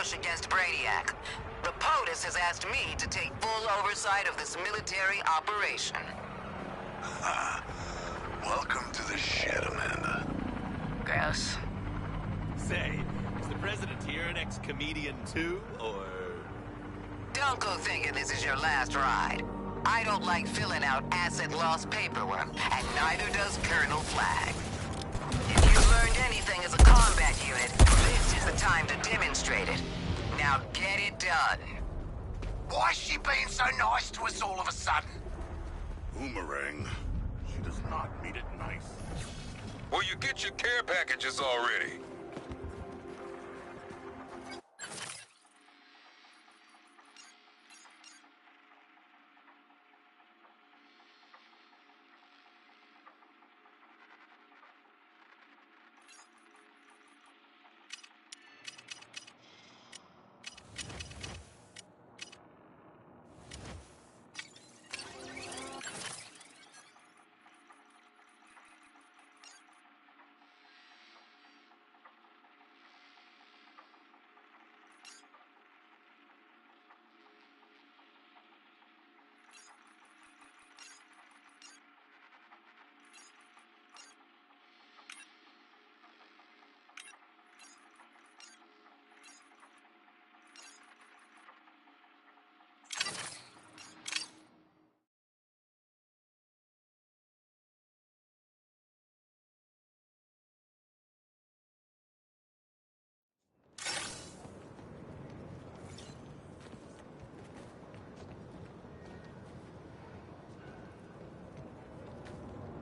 push against Brainiac. The POTUS has asked me to take full oversight of this military operation. Welcome to the shed, Amanda. Gross. Say, is the president here an ex-comedian too, or...? Don't go thinking this is your last ride. I don't like filling out asset loss paperwork, and neither does Colonel Flagg. If you've learned anything as a combat unit, this is the time to demonstrate it. Now get it done. Why is she being so nice to us all of a sudden? Boomerang. She does not mean it nice. Well, you get your care packages already.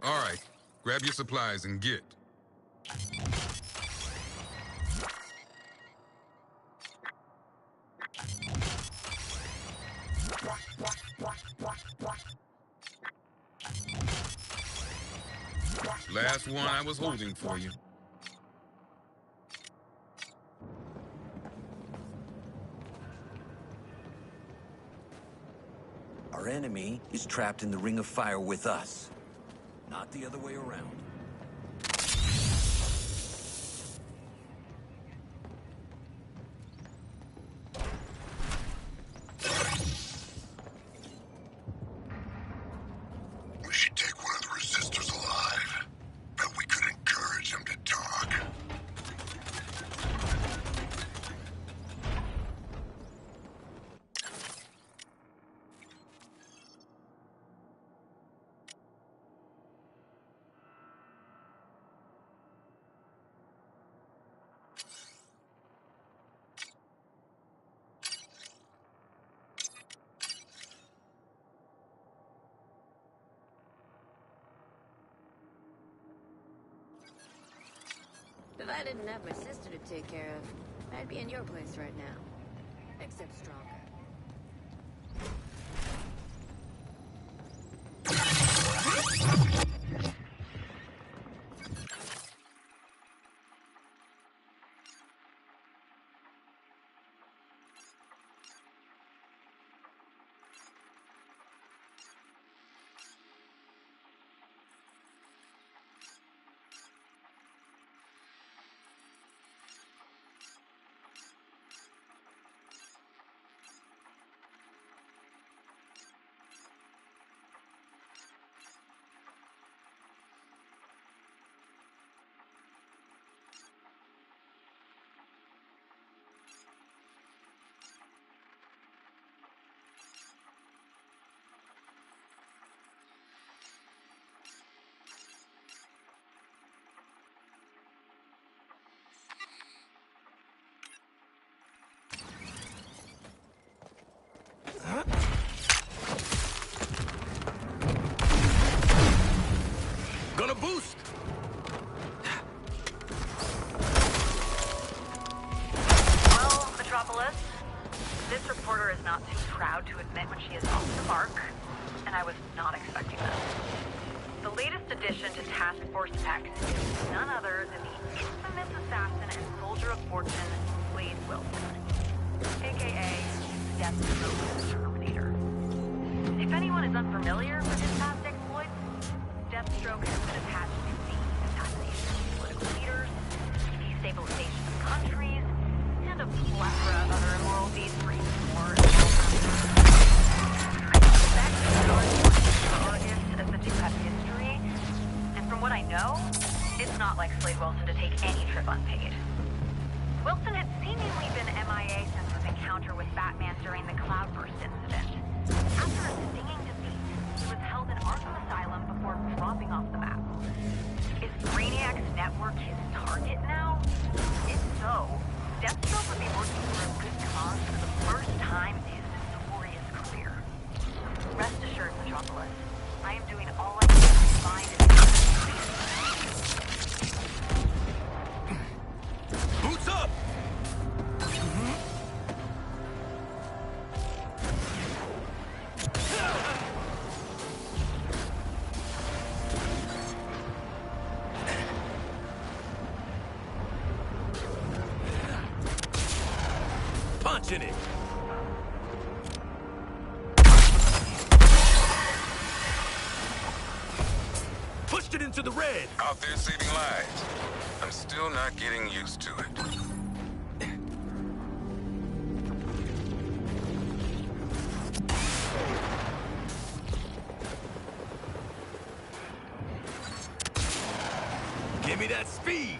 All right, grab your supplies and get. Last one I was holding for you. Our enemy is trapped in the Ring of Fire with us. Not the other way around. We should take one of the resistors alive. Bet we could encourage him to talk. If I didn't have my sister to take care of, I'd be in your place right now. Except stronger. Gonna boost! Well, Metropolis, this reporter is not too proud to admit when she is off the mark, and I was not expecting this. The latest addition to Task Force X is none other than the infamous assassin and soldier of fortune, Wade Wilson, aka Deathstroke Terminator. If anyone is unfamiliar with his past exploits, Deathstroke has been attached to the assassination of political leaders, destabilization of countries, and a plethora of other punching it. Pushed it into the red. Out there saving lives. I'm still not getting used to it. Give me that speed.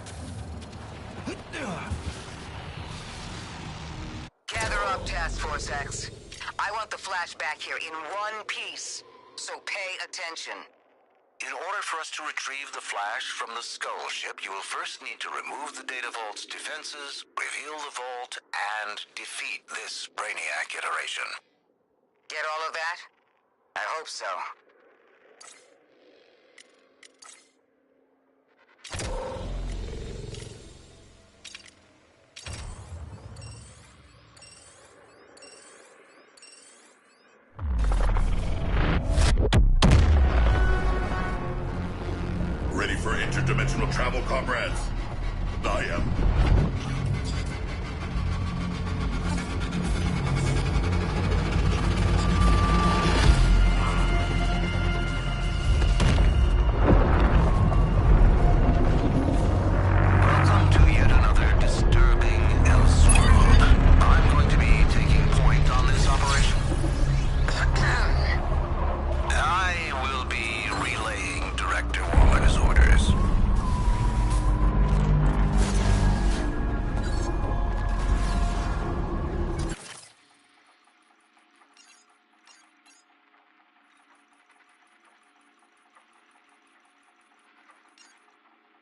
Gather up, Task Force X. I want the flashback here in one piece, so pay attention. In order for us to retrieve the Flash from the Skull ship, you will first need to remove the Data Vault's defenses, reveal the vault, and defeat this Brainiac iteration. Get all of that? I hope so. Ready for interdimensional travel, comrades? I am. Welcome to yet another disturbing Elseworld. I'm going to be taking point on this operation. I will be relaying Director Waller's orders.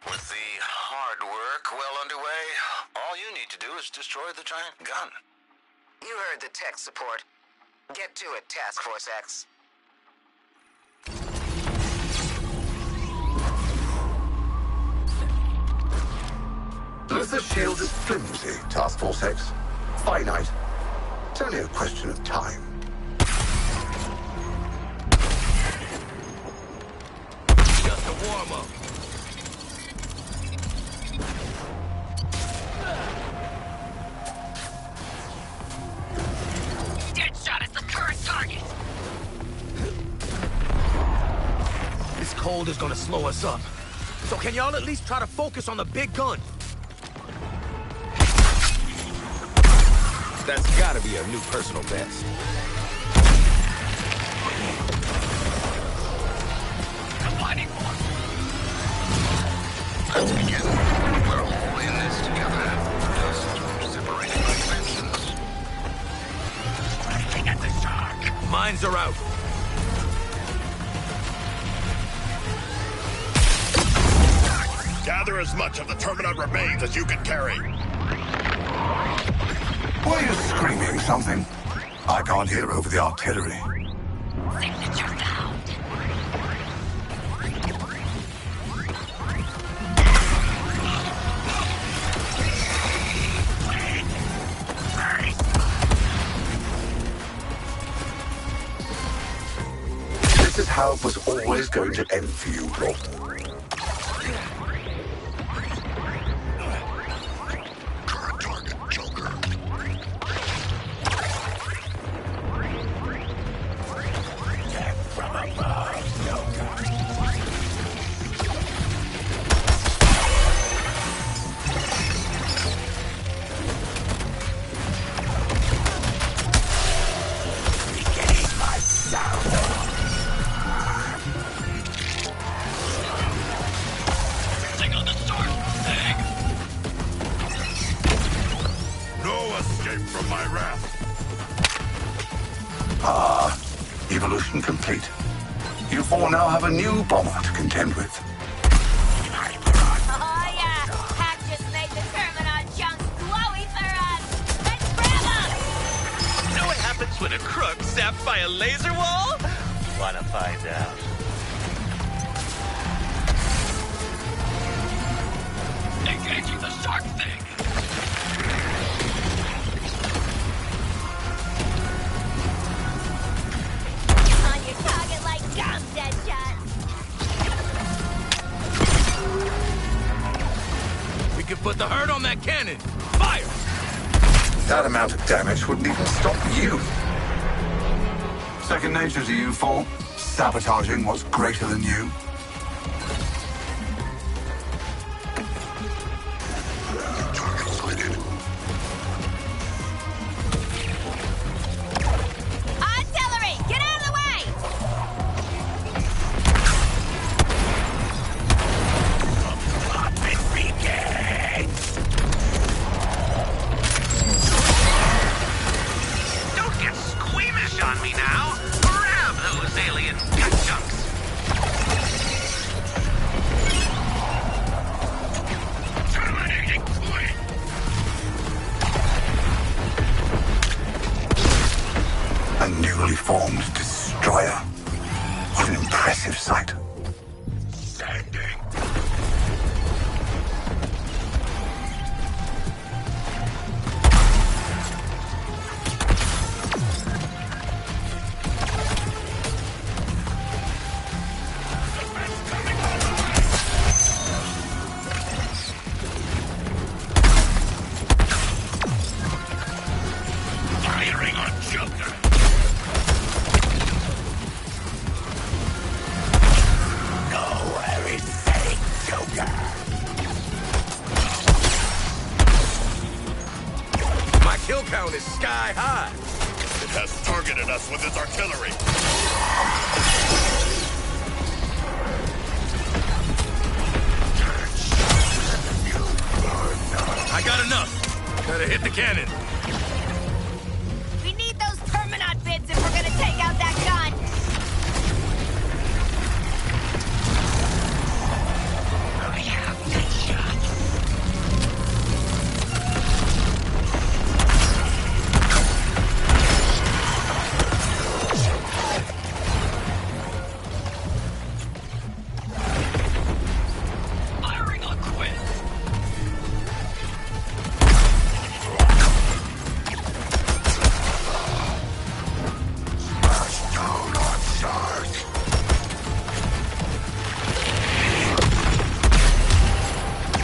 With the hard work well underway, all you need to do is destroy the giant gun. You heard the tech support. Get to it, Task Force X. Luther's shield is flimsy, Task Force X. Finite. It's only a question of time. Just a warm-up. Deadshot is the current target. This cold is gonna slow us up. So can y'all at least try to focus on the big gun? That's gotta be a new personal best. Combining force. Let's begin. We're all in this together. Just separated by dimensions. Looking at the shark. Mines are out. Gather as much of the Terminal remains as you can carry. Why are you screaming something? I can't hear over the artillery. Signature found. This is how it was always going to end for you, Lord. Current target, Joker. Death from above, Joker. Getting my sound. No escape from my wrath. Ah, evolution complete. You four now have a new bomber to contend with. Oh yeah! Hack just made the Terminal chunks glowy for us! Let's grab 'em! You know what happens when a crook zapped by a laser wall? Wanna find out? Engaging the shark thing! On your target like gum, Deadshot! We can put the hurt on that cannon. Fire! That amount of damage wouldn't even stop you. Second nature to you, Fall. Sabotaging what's greater than you. Artillery, get out of the way! Don't get squeamish on me now. Grab those alien gut chunks. Terminating point. A newly formed destroyer. What an impressive sight. Standing. Firing on Joker. Nowhere is safe, Joker. My kill count is sky high. It has targeted us with its artillery. I got enough. Gotta hit the cannon. We need those Terminaut bids if we're gonna take out that gun. I have that shot. Firing on Quinn.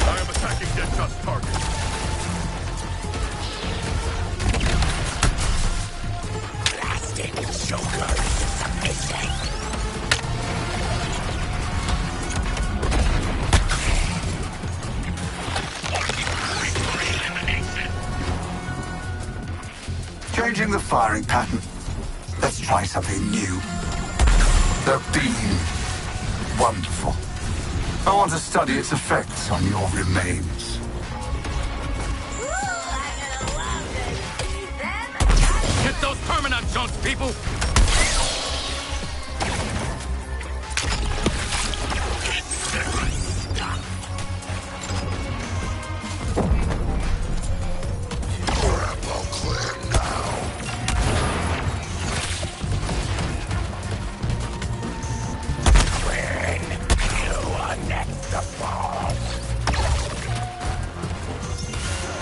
I am attacking Dead Trust target. Plastic Joker submitting. Changing the firing pattern. Let's try something new. The beam. Wonderful. I want to study its effects on your remains. Get those Terminaut chunks, people!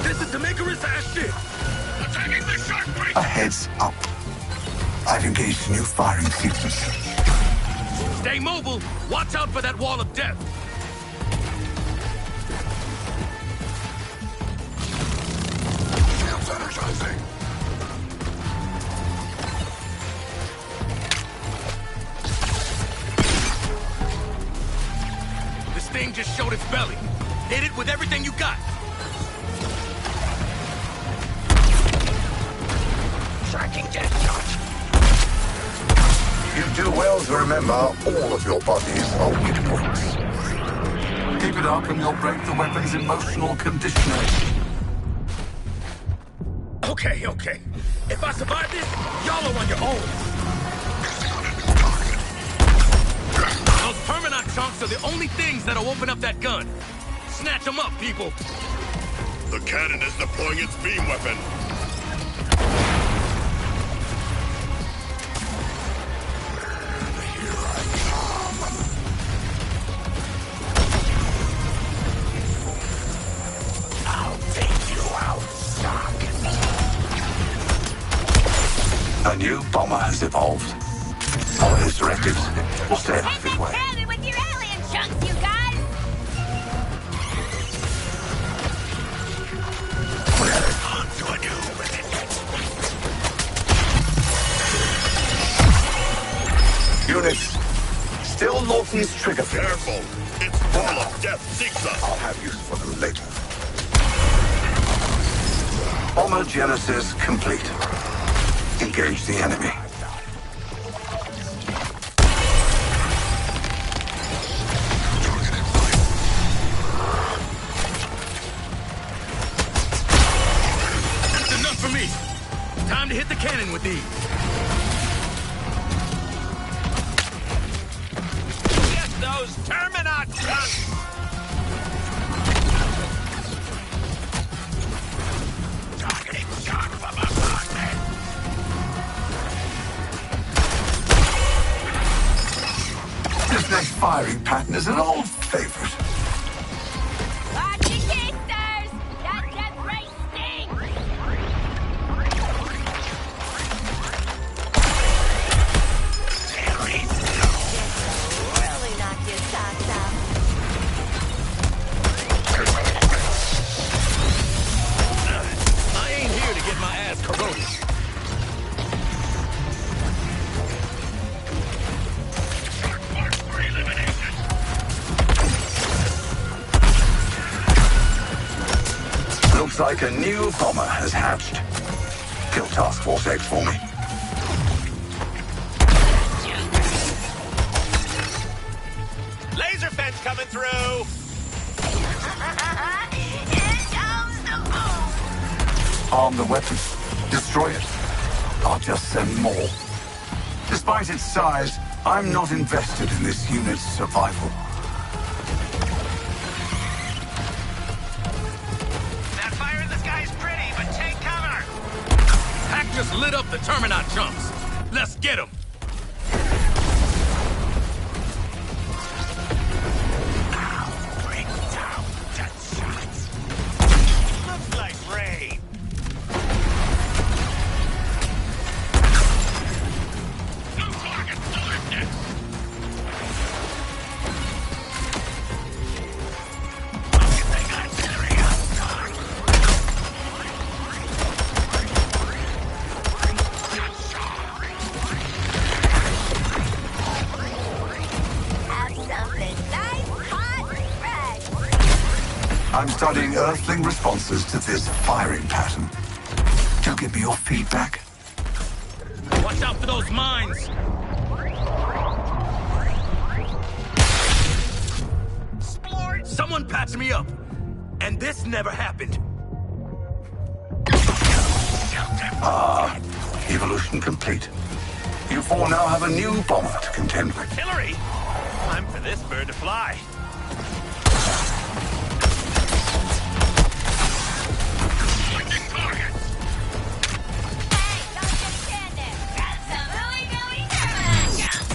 This is Demetrius ass shit! Attacking the shark break! A heads up. I've engaged new firing sequence. Stay mobile! Watch out for that wall of death! Shields energizing. This thing just showed its belly. Hit it with everything you got! Tracking dead shot. You do well to remember all of your bodies are weak points. Keep it up and you'll break the weapon's emotional conditioning. Okay. If I survive this, y'all are on your own. Those Terminaut chunks are the only things that'll open up that gun. Snatch them up, people. The cannon is deploying its beam weapon. A new bomber has evolved. Follow his directives. We'll stay out of his Hit way. that cannon with your alien chunks, you guys! We're on to a new Dalton's trigger finger. Careful! It's full of death seeks us! I'll have use for them later. Bomber genesis complete. Engage the enemy. That's enough for me! Time to hit the cannon with these. Get those Terminaut chunks! This next firing pattern is an old favorite. Watch your tasters! That death ray stinks! Really knock your socks off. I ain't here to get my ass corroded. Looks like a new bomber has hatched. Kill Task Force X for me. Laser fence coming through! Here comes the boom! Arm the weapon. Destroy it. I'll just send more. Despite its size, I'm not invested in this unit's survival. That fire in the sky's pretty, but take cover! Hack just lit up the Terminaut chunks. Let's get them. Looks like rain. Have something nice, hot, fresh. I'm studying Earthling responses to this firing pattern. Do give me your feedback. Watch out for those mines. Someone patch me up. And this never happened. Evolution complete. You four now have a new bomber to contend with. Hillary! Time for this bird to fly. Hey, don't just stand there. Got some ooey-gooey Terminaut jump.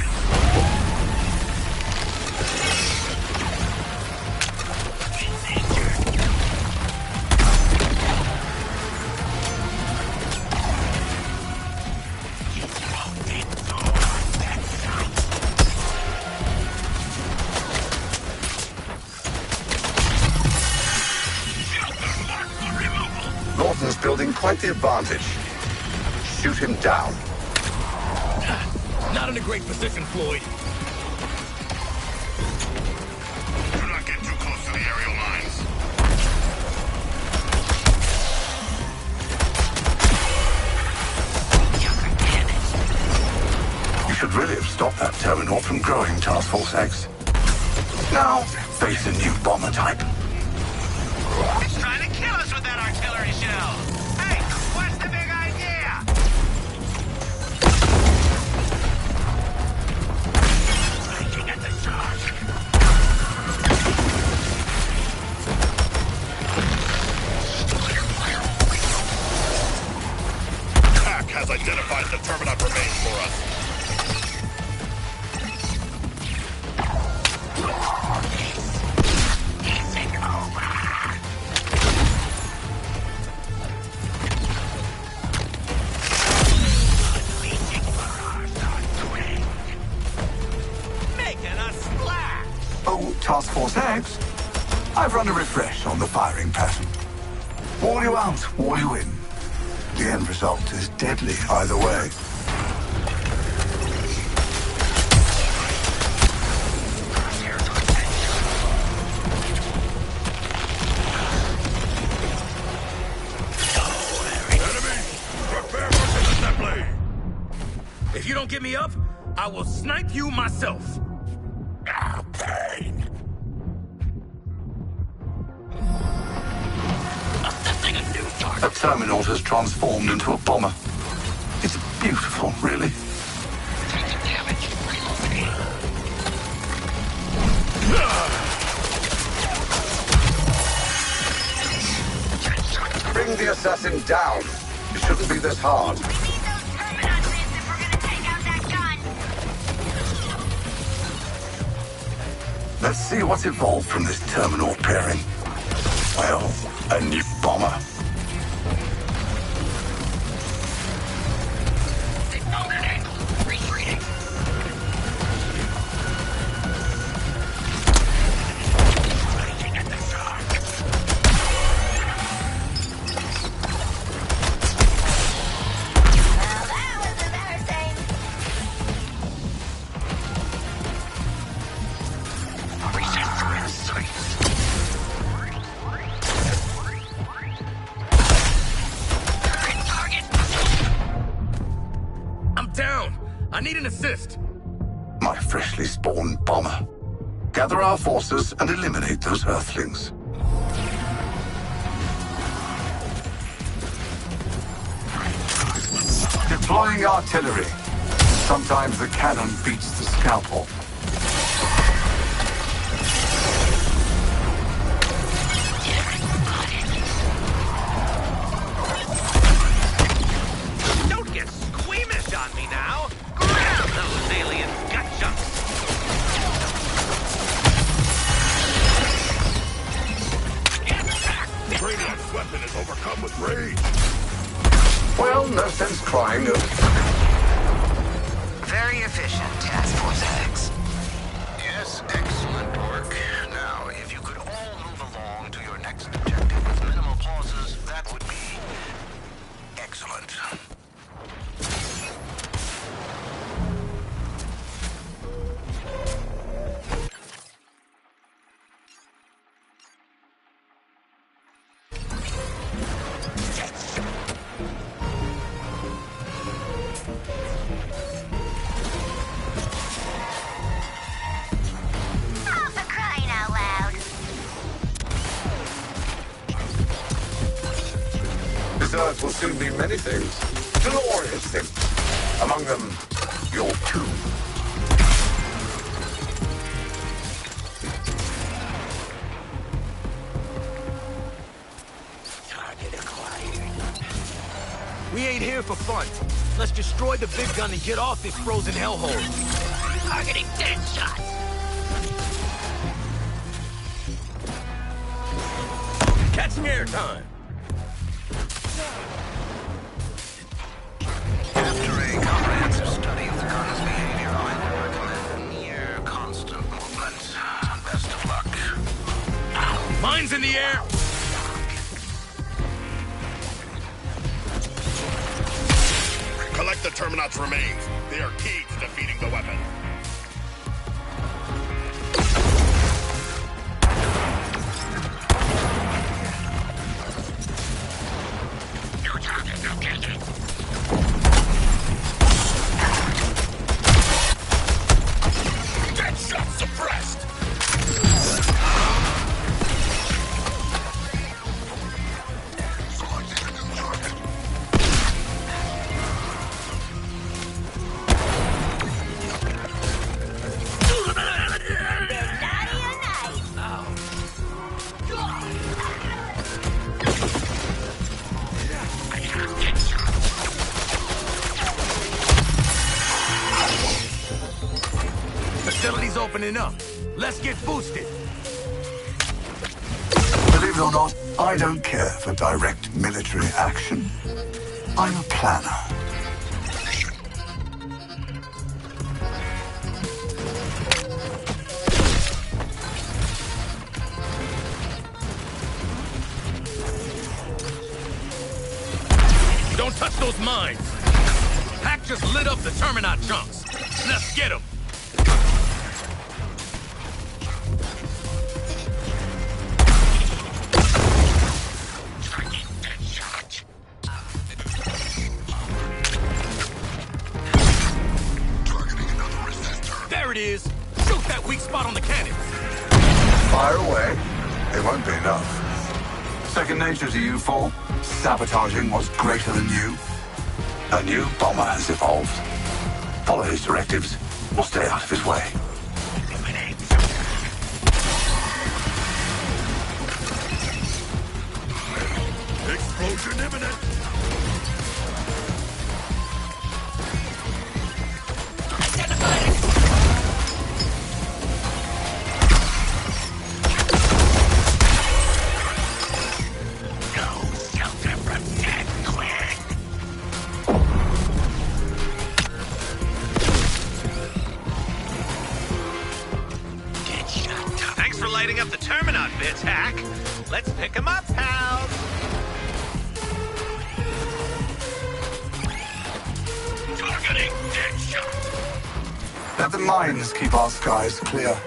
Norton's building quite the advantage. Shoot him down. Not in a great position, Floyd. Do not get too close to the aerial mines. You should really have stopped that Terminaut from growing, Task Force X. Now, face a new bomber type. He's trying to kill us with that artillery shell. Hey, what's the big idea? Making at the charge. Hack has identified the Terminaut remains for us. Making a splash. Oh, Task Force X? I've run a refresh on the firing pattern. Wall you out, wall you in. The end result is deadly either way. If you don't get me up, I will snipe you myself. Pain. The terminal has transformed into a bomber. It's beautiful, really. Bring the assassin down. It shouldn't be this hard. We need those Terminons if we're gonna take out that gun. Let's see what's evolved from this terminal pairing. Well, a new bomber. Well, that was embarrassing. I'm down. I need an assist. My freshly spawned bomber. Gather our forces and eliminate those Earthlings. Deploying artillery. Sometimes the cannon beats the scalpel. Don't get squeamish on me now. Grab those alien gut chunks. Brainiac's weapon is overcome with rage. Well, no sense crying. Very efficient, Task Force X. Yes, excellent work. Now, if you could all move along to your next objective with minimal pauses, that would be excellent. Oh, for crying out loud. This Earth will soon be many things. Glorious things. Among them, your tomb. We ain't here for fun. Let's destroy the big gun and get off this frozen hellhole. Targeting dead shots. Catching airtime. After a comprehensive study of the gun's behavior, I would recommend near constant movement. Best of luck. Mine's in the air. Collect the Terminat's remains. They are key to defeating the weapon. New target located. Dead shot suppressed. They're naughty or nice. Facility's opening up. Let's get boosted. Believe it or not, I don't care for direct military action. I'm a planner. Don't touch those mines. Pack just lit up the Terminat chunks. Let's get them. Dead shot. it is, shoot that weak spot on the cannon. Fire away. It won't be enough. Second nature to you four. Sabotaging what's greater than you. A new bomber has evolved. Follow his directives, or stay out of his way. Explosion imminent! Thanks for lighting up the Terminaut bits, Hack. Let's pick 'em up, pals. Targeting Deadshot! Let the mines keep our skies clear.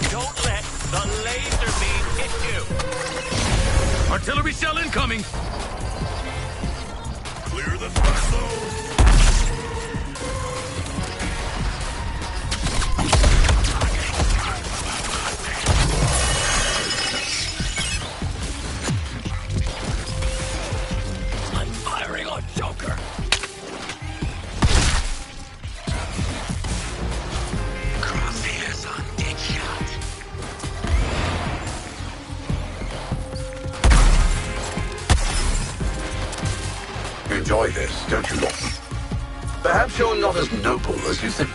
Don't let the laser beam hit you. Artillery shell incoming. Clear the sky zone! I'm firing on Joker. Crosshairs on Deadshot. Enjoy this, don't you, Lawton? Perhaps you're not as noble as you think.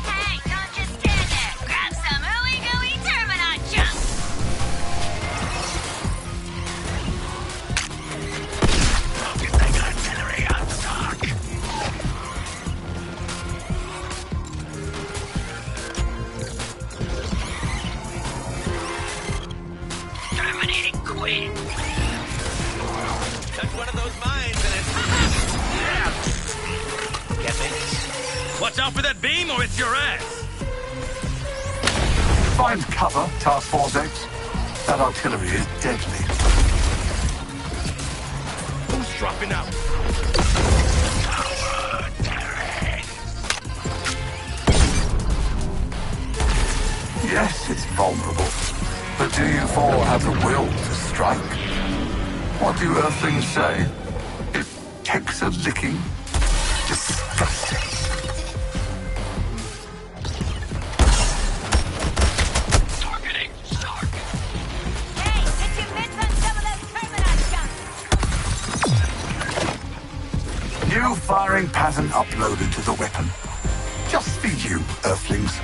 Hey, don't just stand there. Grab some ooey-gooey Terminaut junk. Focusing artillery on stock. Terminating Queen. Touch one of those mines and it's... Get me? Watch out for that beam or it's your ass. Find cover, Task Force X. That artillery is deadly. Who's dropping out? Yes, it's vulnerable. But do you four have the will to strike? What do Earthlings say? It takes a licking. Disgusting. Targeting Stark. Hey, get your mitts on some of those Terminaut junk. New firing pattern uploaded to the weapon. Just for you, Earthlings.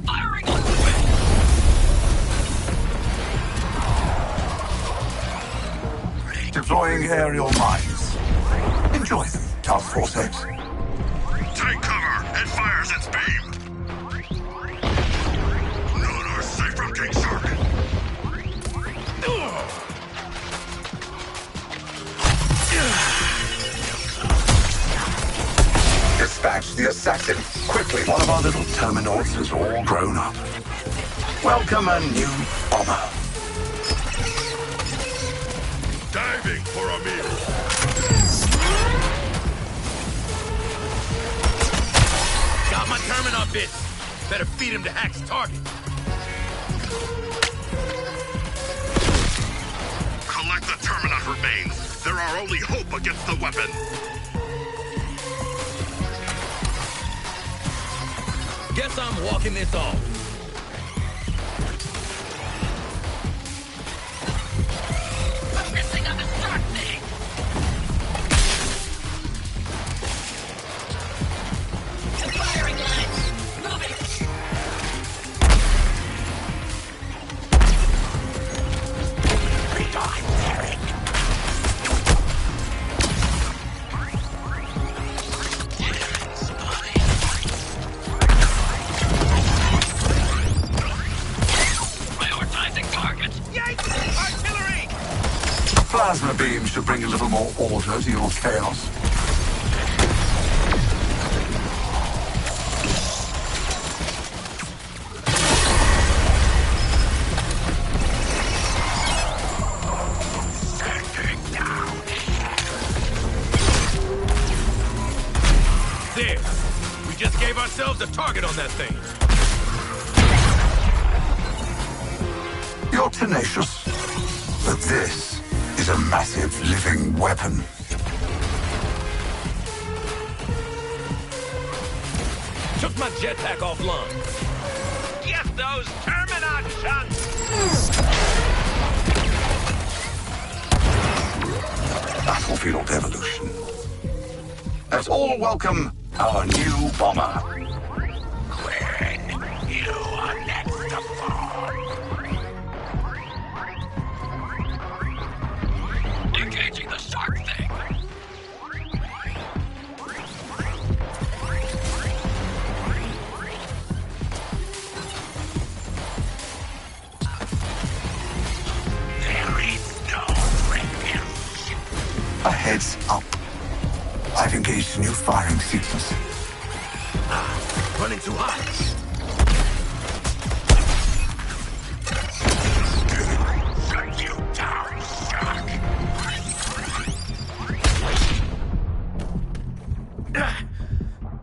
Firing on Deploying aerial mines. Enjoy them, Task Force X. Take cover! It fires its beam! None are safe from King Shark! Dispatch the assassin. Quickly, one of our little Terminauts has all grown up. Welcome a new bomber. Diving for a meal! Got my Terminaut bits. Better feed him to Hack's target. Collect the Terminaut remains. They're our only hope against the weapon. Guess I'm walking this off. Focusing on the Stark thing. Firing lines. Moving. to bring a little more order to your chaos? There! We just gave ourselves a target on that thing. You're tenacious, but this is a massive living weapon. Took my jetpack offline. Get those Terminaut chunks! Battlefield evolution. Let's all welcome our new bomber. Quinn, you are next to fall. Engaging the shark thing. There is no refuge. A heads up. I've engaged a new firing sequence. Running too hot. Shut you down, shark.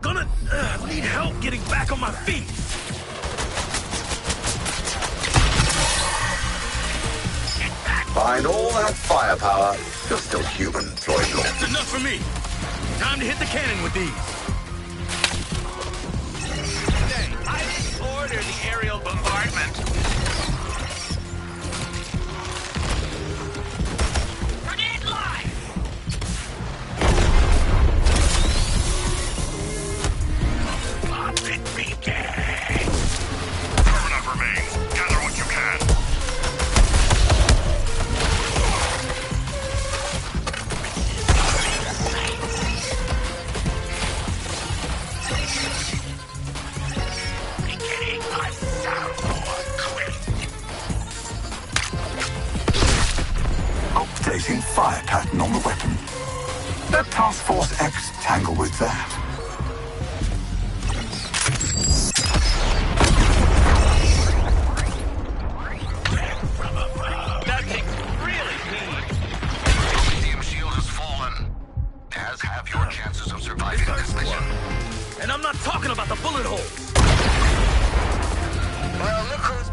Gonna need help getting back on my feet. Find all that firepower. You're still human, Floyd Law. That's enough for me. Time to hit the cannon with these. Say, I didn't order the aerial bombardment. Grenade live! Pop it, BK! Terminat remains. Gather what you can. Beginning my soundboard quick. Updating fire pattern on the weapon. Let Task Force X tangle with that. That thing's really mean. Your medium shield has fallen, as have your chances of surviving this mission. And I'm not talking about the bullet holes. Well, look who's...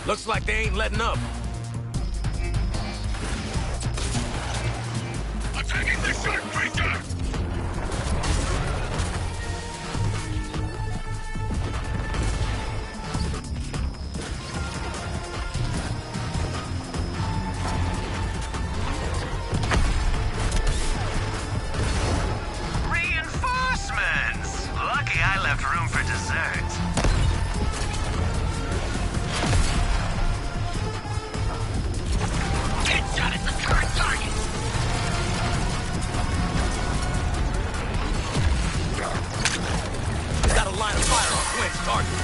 Looks like they ain't letting up. Attacking the shark breaker! Reinforcements! Lucky I left room for dessert. Headshot at the current target! Got a line of fire on Quinn's target.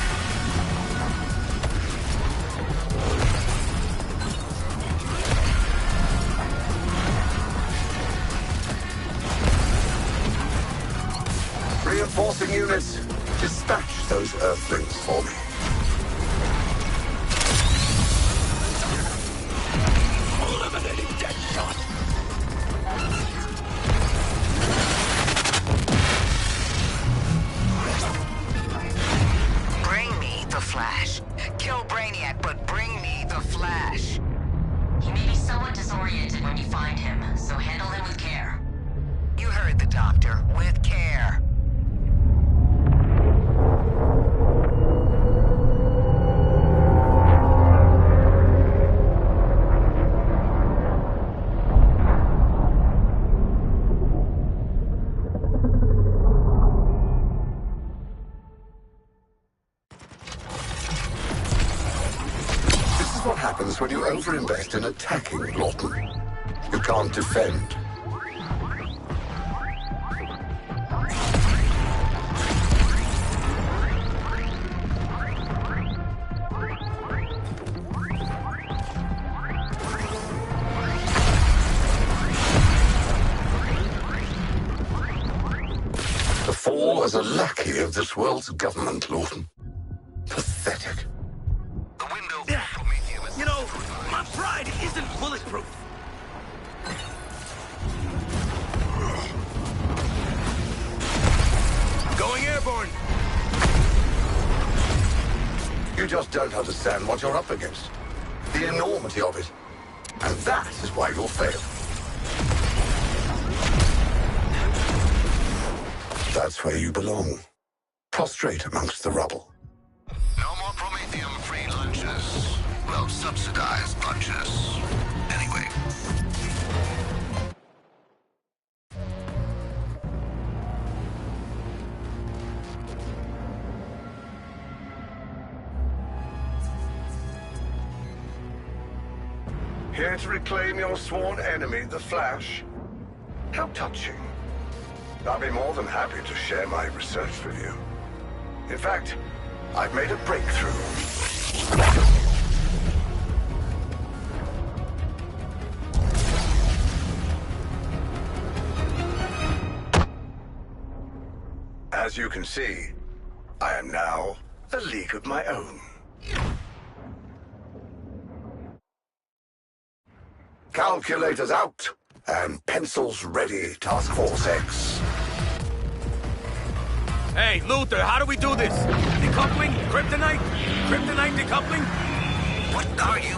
Reinforcing units. Dispatch those Earthlings for me. Eliminating Deadshot. Bring me the Flash. Kill Brainiac, but bring me the Flash. He may be somewhat disoriented when you find him, so handle him with care. You heard the doctor. With care. engaged in attacking, Lawton. You can't defend. To fall as a lackey of this world's government, Lawton. Pathetic. The window Yeah. for Prometheum is... You know, my pride isn't bulletproof. Going airborne. You just don't understand what you're up against. The enormity of it. And that is why you'll fail. That's where you belong. Prostrate amongst the rubble. No more Prometheum-free lunches. Well, subsidized lunches. Anyway. Here to reclaim your sworn enemy, the Flash? How touching. I'll be more than happy to share my research with you. In fact, I've made a breakthrough. As you can see, I am now a league of my own. Calculators out, and pencils ready, Task Force X. Hey, Luther, how do we do this? Decoupling? Kryptonite? Kryptonite decoupling? What are you?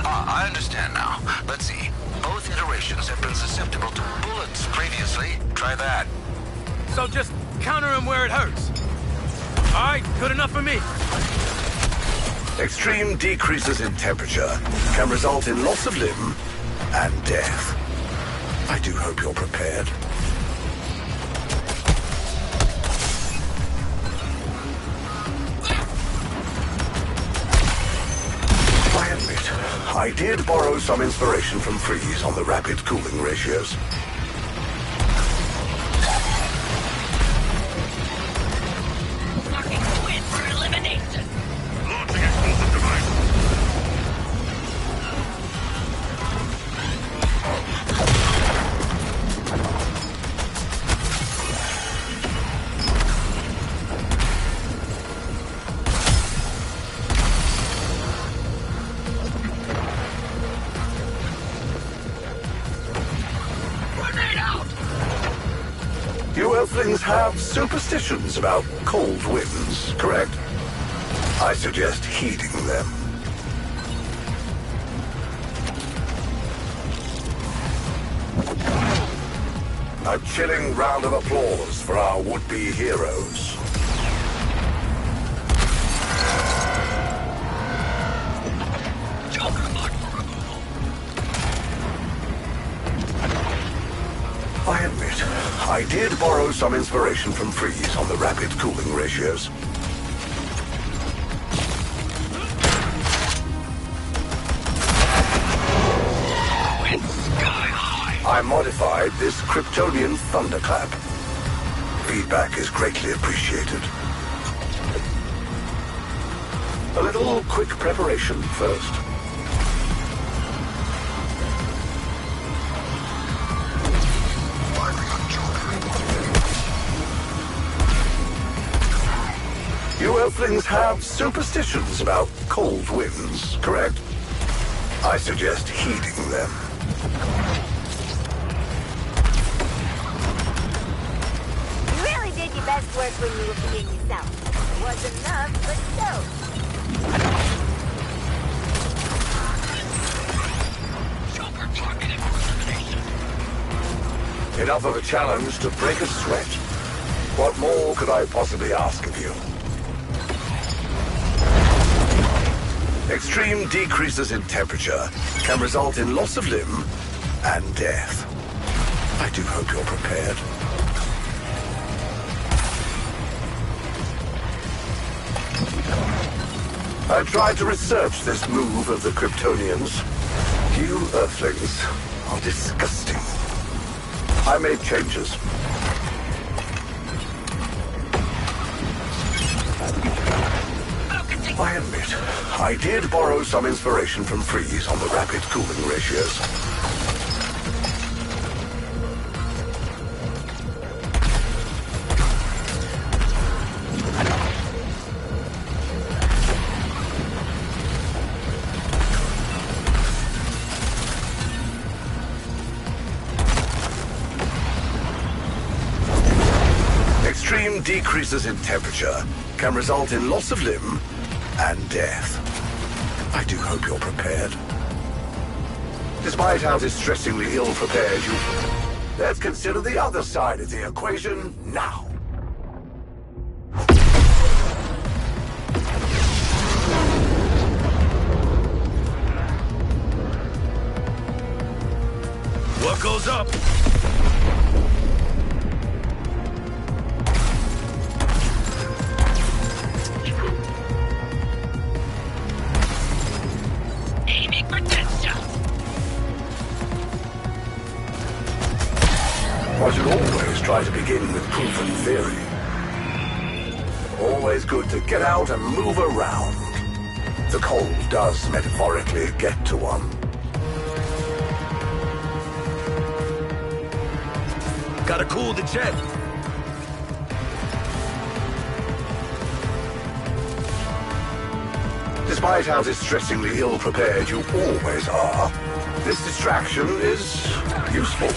I understand now. Let's see. Both iterations have been susceptible to bullets previously. Try that. So just counter him where it hurts. All right, good enough for me. Extreme decreases in temperature can result in loss of limb and death. I do hope you're prepared. I admit, I did borrow some inspiration from Freeze on the rapid cooling ratios. Fucking quit for elimination! Launching explosive device. Grenade out! You Earthlings have superstitions about cold winds, correct? I suggest heeding them. A chilling round of applause for our would-be heroes. I admit, I did borrow some inspiration from Freeze on the rapid cooling ratios. I modified this Kryptonian thunderclap. Feedback is greatly appreciated. A little quick preparation first. You Earthlings have superstitions about cold winds, correct? I suggest heeding them. You really did your best work when you were being yourself. Wasn't enough, but so. Enough of a challenge to break a sweat. What more could I possibly ask of you? Extreme decreases in temperature can result in loss of limb and death. I do hope you're prepared. I tried to research this move of the Kryptonians. You Earthlings are disgusting. I made changes. I admit, I did borrow some inspiration from Freeze on the rapid cooling ratios. Extreme decreases in temperature can result in loss of limb and death. I do hope you're prepared. Despite how distressingly ill-prepared you... Let's consider the other side of the equation now. What goes up? One should always try to begin with proven theory. Always good to get out and move around. The cold does metaphorically get to one. Gotta cool the jet. Despite how distressingly ill-prepared you always are, this distraction is useful.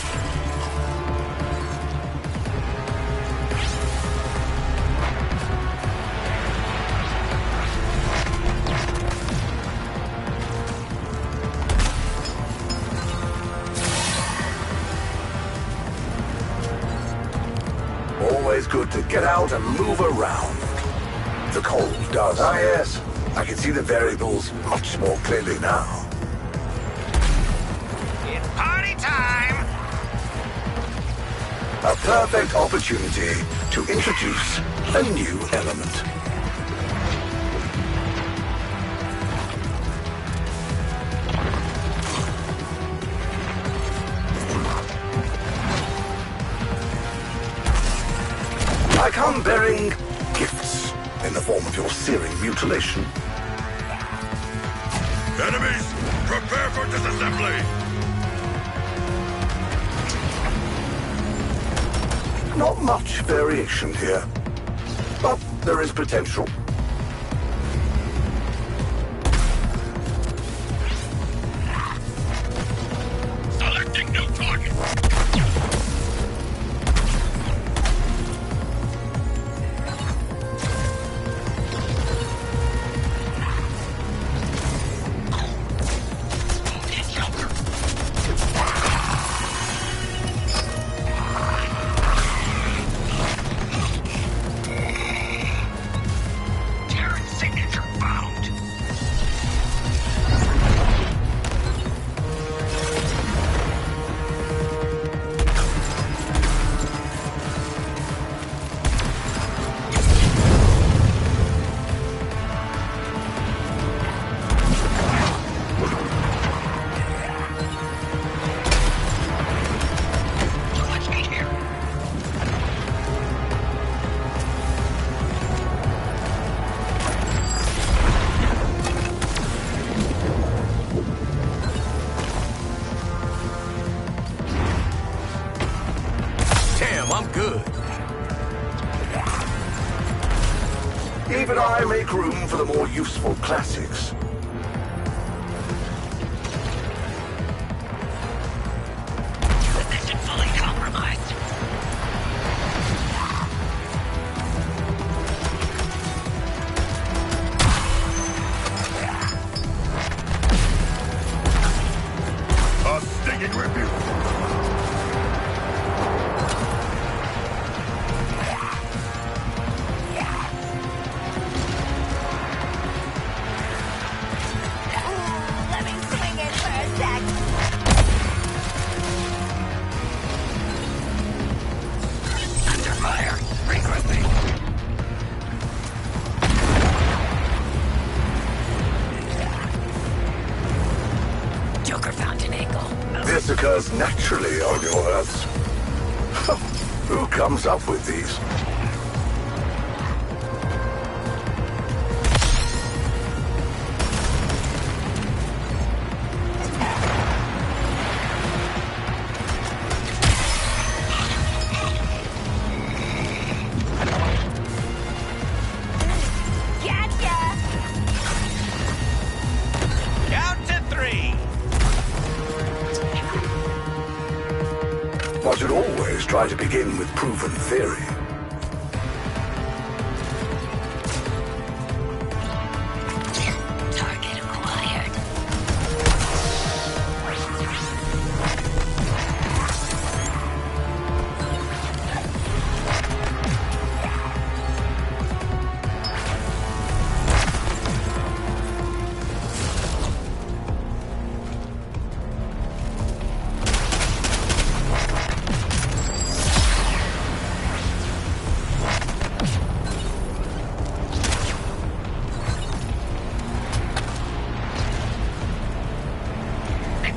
Always good to get out and move around. The cold does. Ah, yes. I can see the variables much more clearly now. It's party time! A perfect opportunity to introduce a new element. I come bearing gifts in the form of your searing mutilation. Enemies, prepare for disassembly! Not much variation here, but there is potential. Selecting new target! I'm good. Even I make room for the more useful classics. Position fully compromised. A stinging rebuke! Let me swing in for a sec. Under fire. Regrouping. Joker found This occurs naturally on your Earths. Who comes up with these? One should always try to begin with proven theory. Target acquired.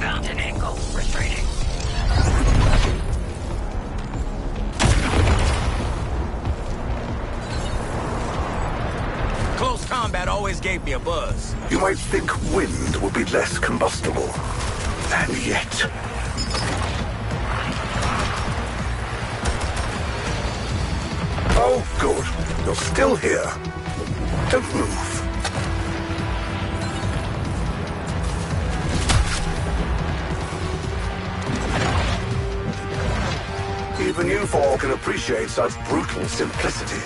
Found an angle. Retreating. Close combat always gave me a buzz. You might think wind would be less combustible. And yet... Oh, good. You're still here. Don't move. Even you four can appreciate such brutal simplicity.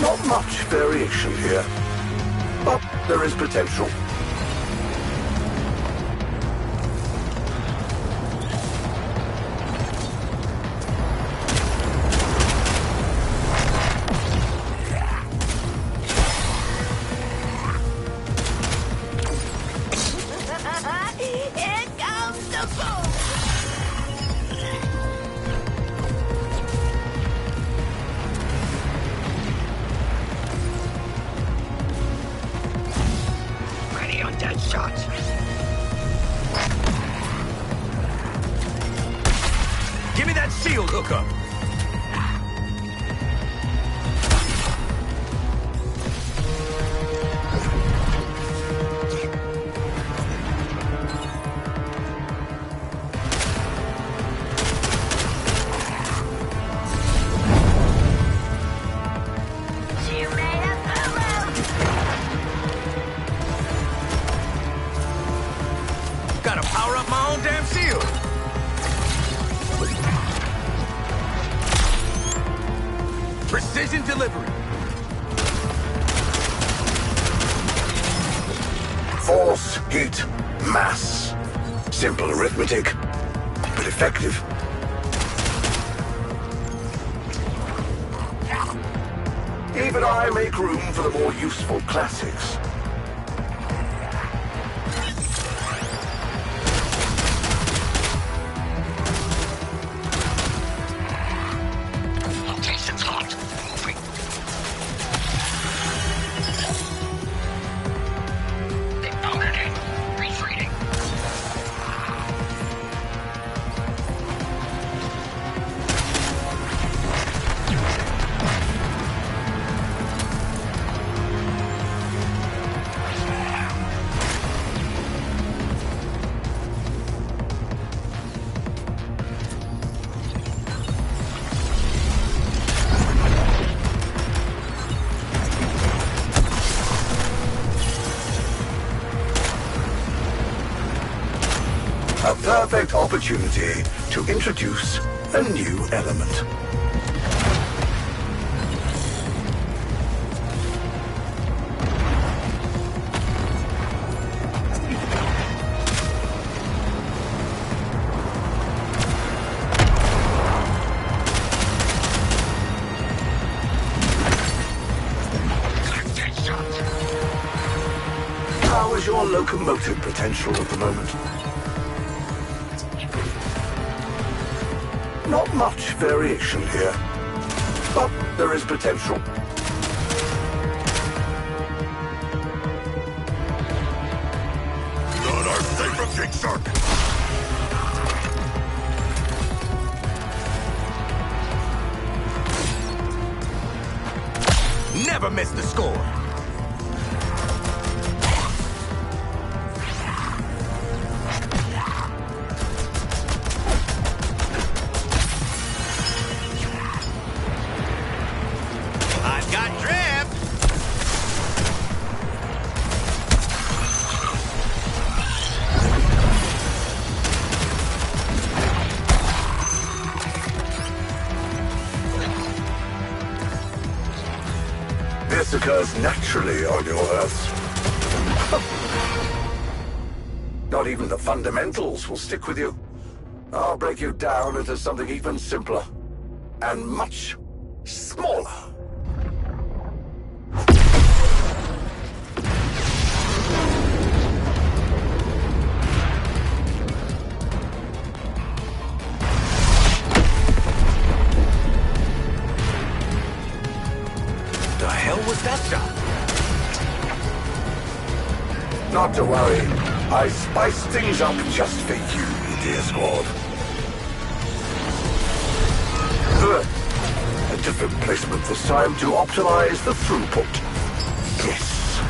Not much variation here, but there is potential. Here comes the boom! Ready on dead shots. Give me that shield hookup. You made a boo-boo! Gotta power up my own damn shield. Precision delivery. Force, heat, mass. Simple arithmetic, but effective. Even I make room for the more useful classics. Location's hot. Moving. They found an angle. Retreating. A perfect opportunity to introduce a new element. How is your locomotive potential at the moment? Not much variation here, but there is potential. occurs naturally on your Earths. Not even the fundamentals will stick with you. I'll break you down into something even simpler. And much smaller. The hell was that shot? Not to worry. I spiced things up just for you, dear squad. A different placement this time to optimize the throughput. Yes.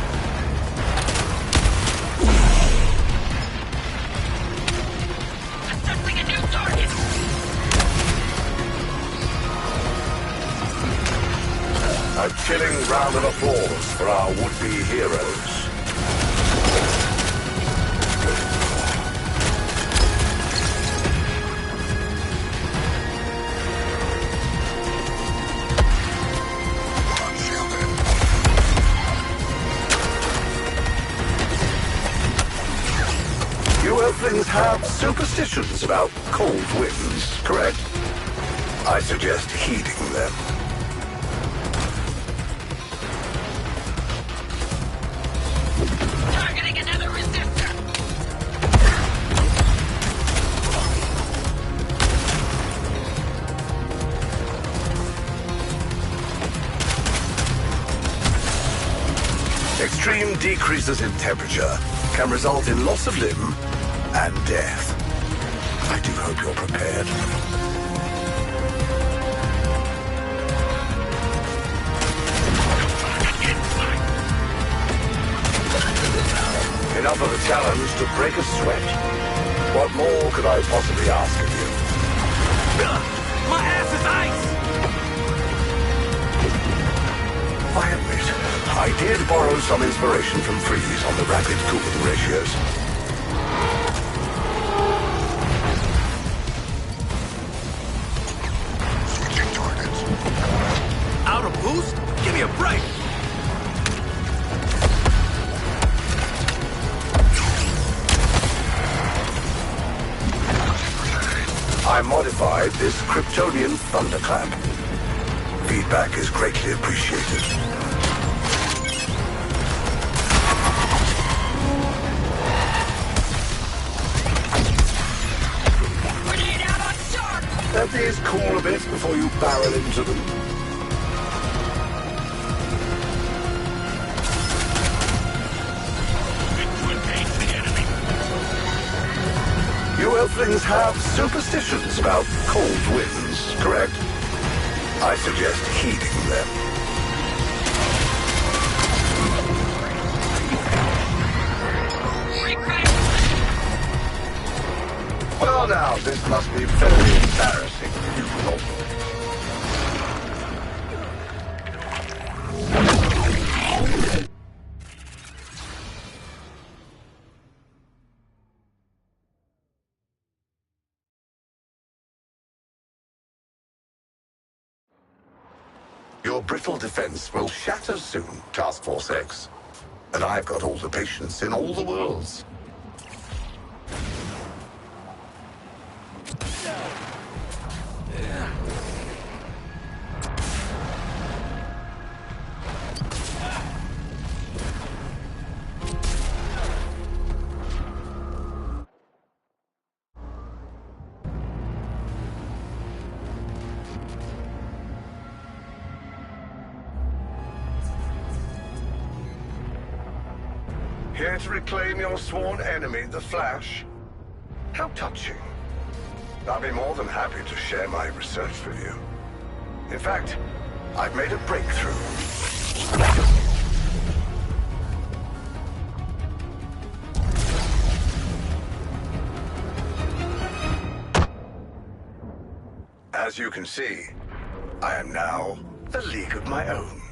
Assessing a new target! A chilling round of applause for our would-be heroes. You Earthlings have superstitions about cold winds, correct? I suggest heeding them. Targeting another resistor! Extreme decreases in temperature can result in loss of limb and death. I do hope you're prepared. Enough of a challenge to break a sweat. What more could I possibly ask of you? My ass is ice! I admit, I did borrow some inspiration from Freeze on the rapid cooling ratios. Switching targets. Out of boost? Give me a break! I modified this Kryptonian thunderclap. Feedback is greatly appreciated. Grenade out on shark! Let these cool a bit before you barrel into them. You Earthlings have superstitions about cold winds, correct? I suggest heeding them. Well now, this must be very embarrassing for you lot. Your brittle defense will shatter soon, Task Force X. And I've got all the patience in all the worlds. Here to reclaim your sworn enemy, the Flash? How touching. I'll be more than happy to share my research with you. In fact, I've made a breakthrough. As you can see, I am now a league of my own.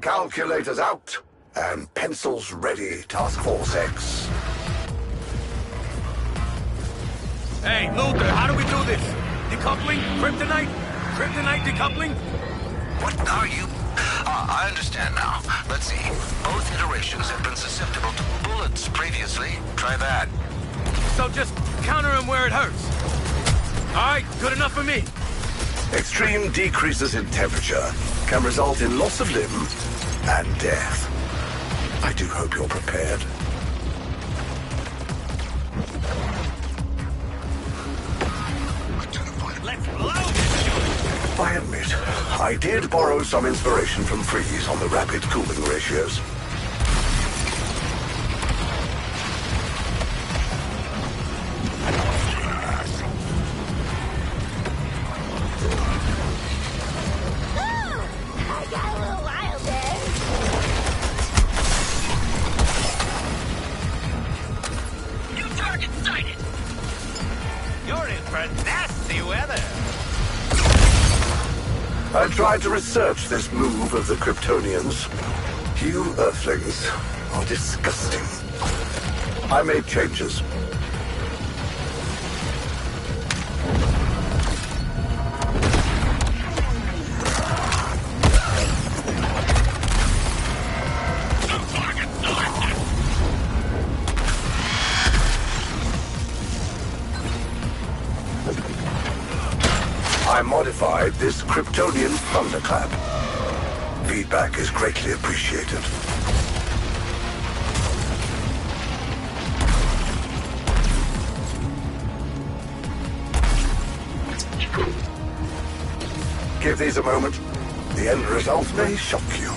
Calculators out, and pencils ready, Task Force X. Hey, Luther, how do we do this? Decoupling? Kryptonite? kryptonite decoupling? What are you? I understand now. Let's see. Both iterations have been susceptible to bullets previously. Try that. So just counter him where it hurts. All right, good enough for me. Extreme decreases in temperature can result in loss of limb and death. I do hope you're prepared. Let's blow this. I admit, I did borrow some inspiration from Freeze on the rapid cooling ratios. I tried to research this move of the Kryptonians. You Earthlings are disgusting. I made changes. I modified this Kryptonian thunderclap. Feedback is greatly appreciated. Give these a moment. The end result may shock you.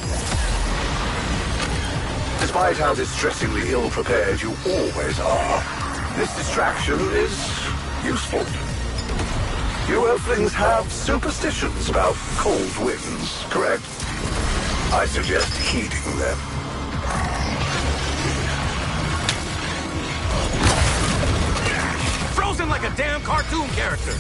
Despite how distressingly ill-prepared you always are, this distraction is useful. You Earthlings have superstitions about cold winds, correct? I suggest heeding them. Frozen like a damn cartoon character.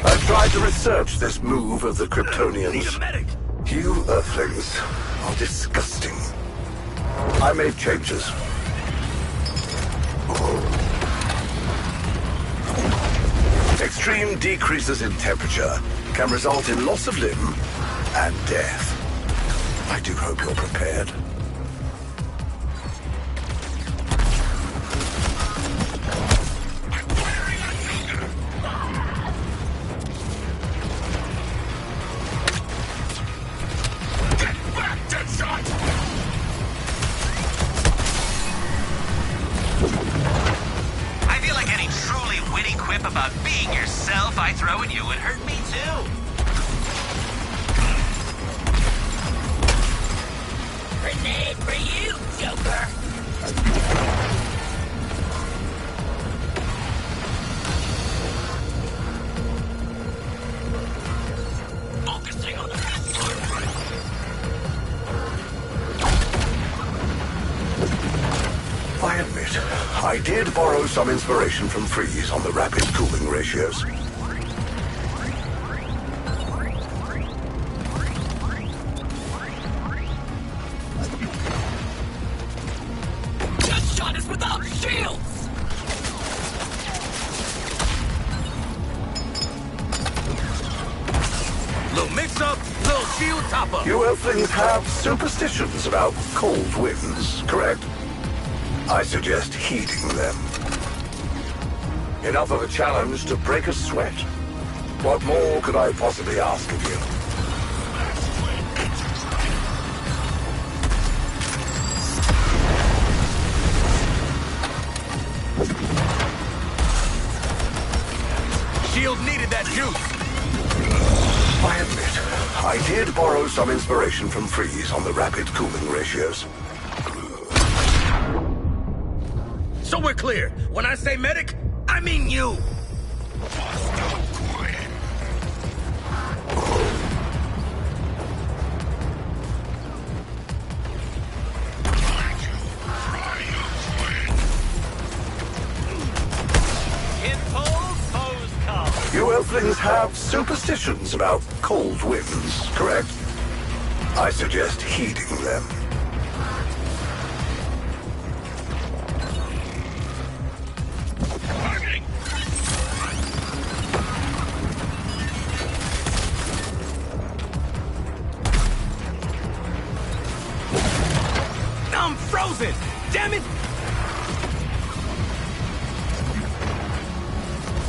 I tried to research this move of the Kryptonians. Need a medic. You Earthlings are disgusting. I made changes. Extreme decreases in temperature can result in loss of limb and death. I do hope you're prepared. I feel like any truly witty quip about being yourself I throw at you would hurt me too. Grenade for you, Joker! Focusing on the best part. I admit, I did borrow some inspiration from Freeze on the rapid cooling ratios. Just shot us without shields! Little mix-up, little shield top-up. You Earthlings have superstitions about cold winds, correct? I suggest heeding them. Enough of a challenge to break a sweat. What more could I possibly ask of you? Shield needed that juice. I admit, I did borrow some inspiration from Freeze on the rapid cooling ratios. So we're clear. When I say medic, I mean you. You Earthlings have superstitions about cold winds, correct? I suggest heeding them.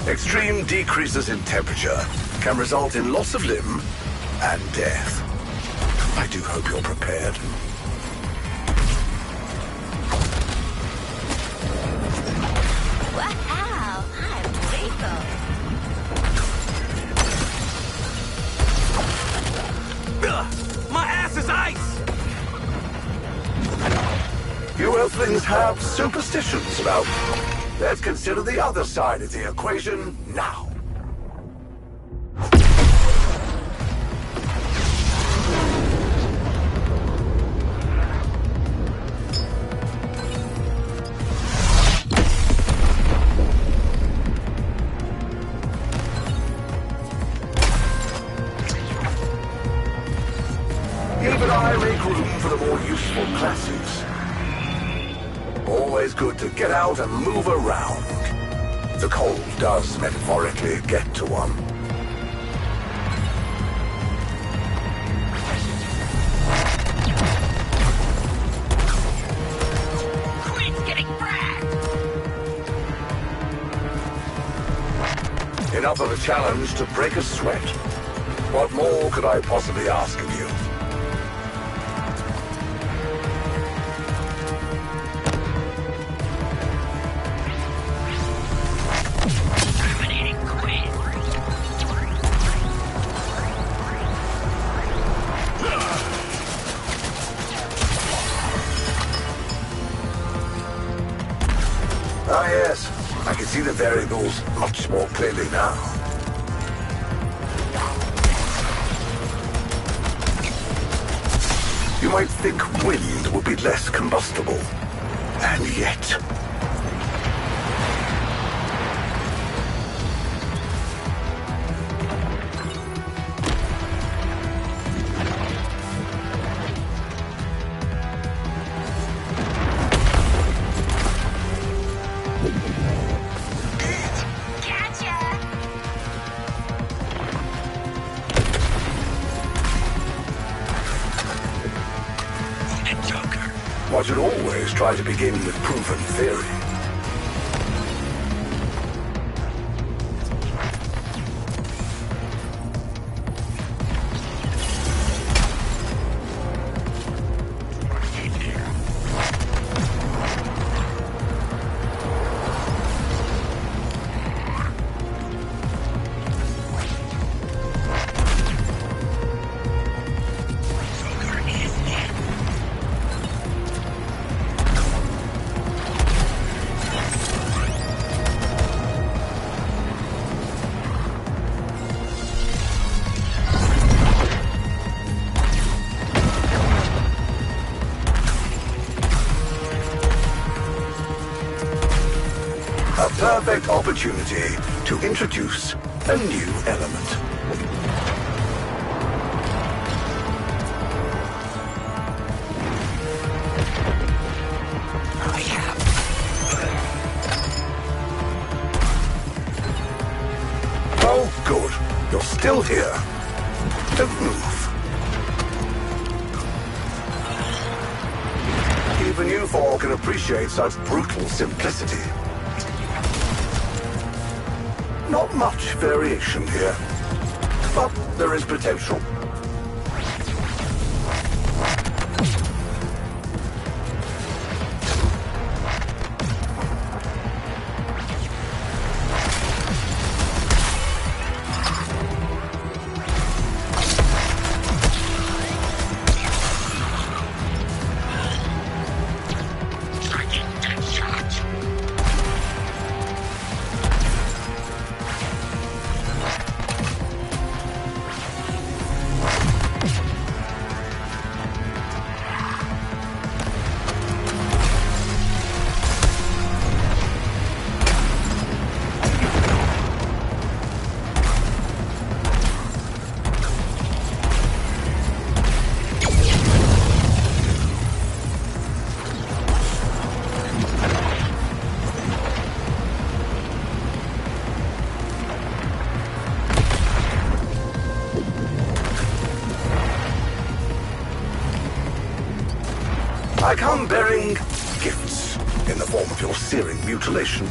Extreme decreases in temperature can result in loss of limb and death. I do hope you're prepared. Wow, I'm lethal. My ass is ice! You Earthlings have superstitions about... Let's consider the other side of the equation now. Even I make room for the more useful classes. Always good to get out and move around. The cold does metaphorically get to one. Queen's getting fragged! Enough of a challenge to break a sweat. What more could I possibly ask of you? Ah, yes. I can see the variables much more clearly now. You might think wind would be less combustible. And yet... One should always try to begin with proven theory. A perfect opportunity to introduce a new element. Oh, good. You're still here. Don't move. Even you four can appreciate such brutal simplicity. Not much variation here, but there is potential. I come bearing gifts in the form of your searing mutilation.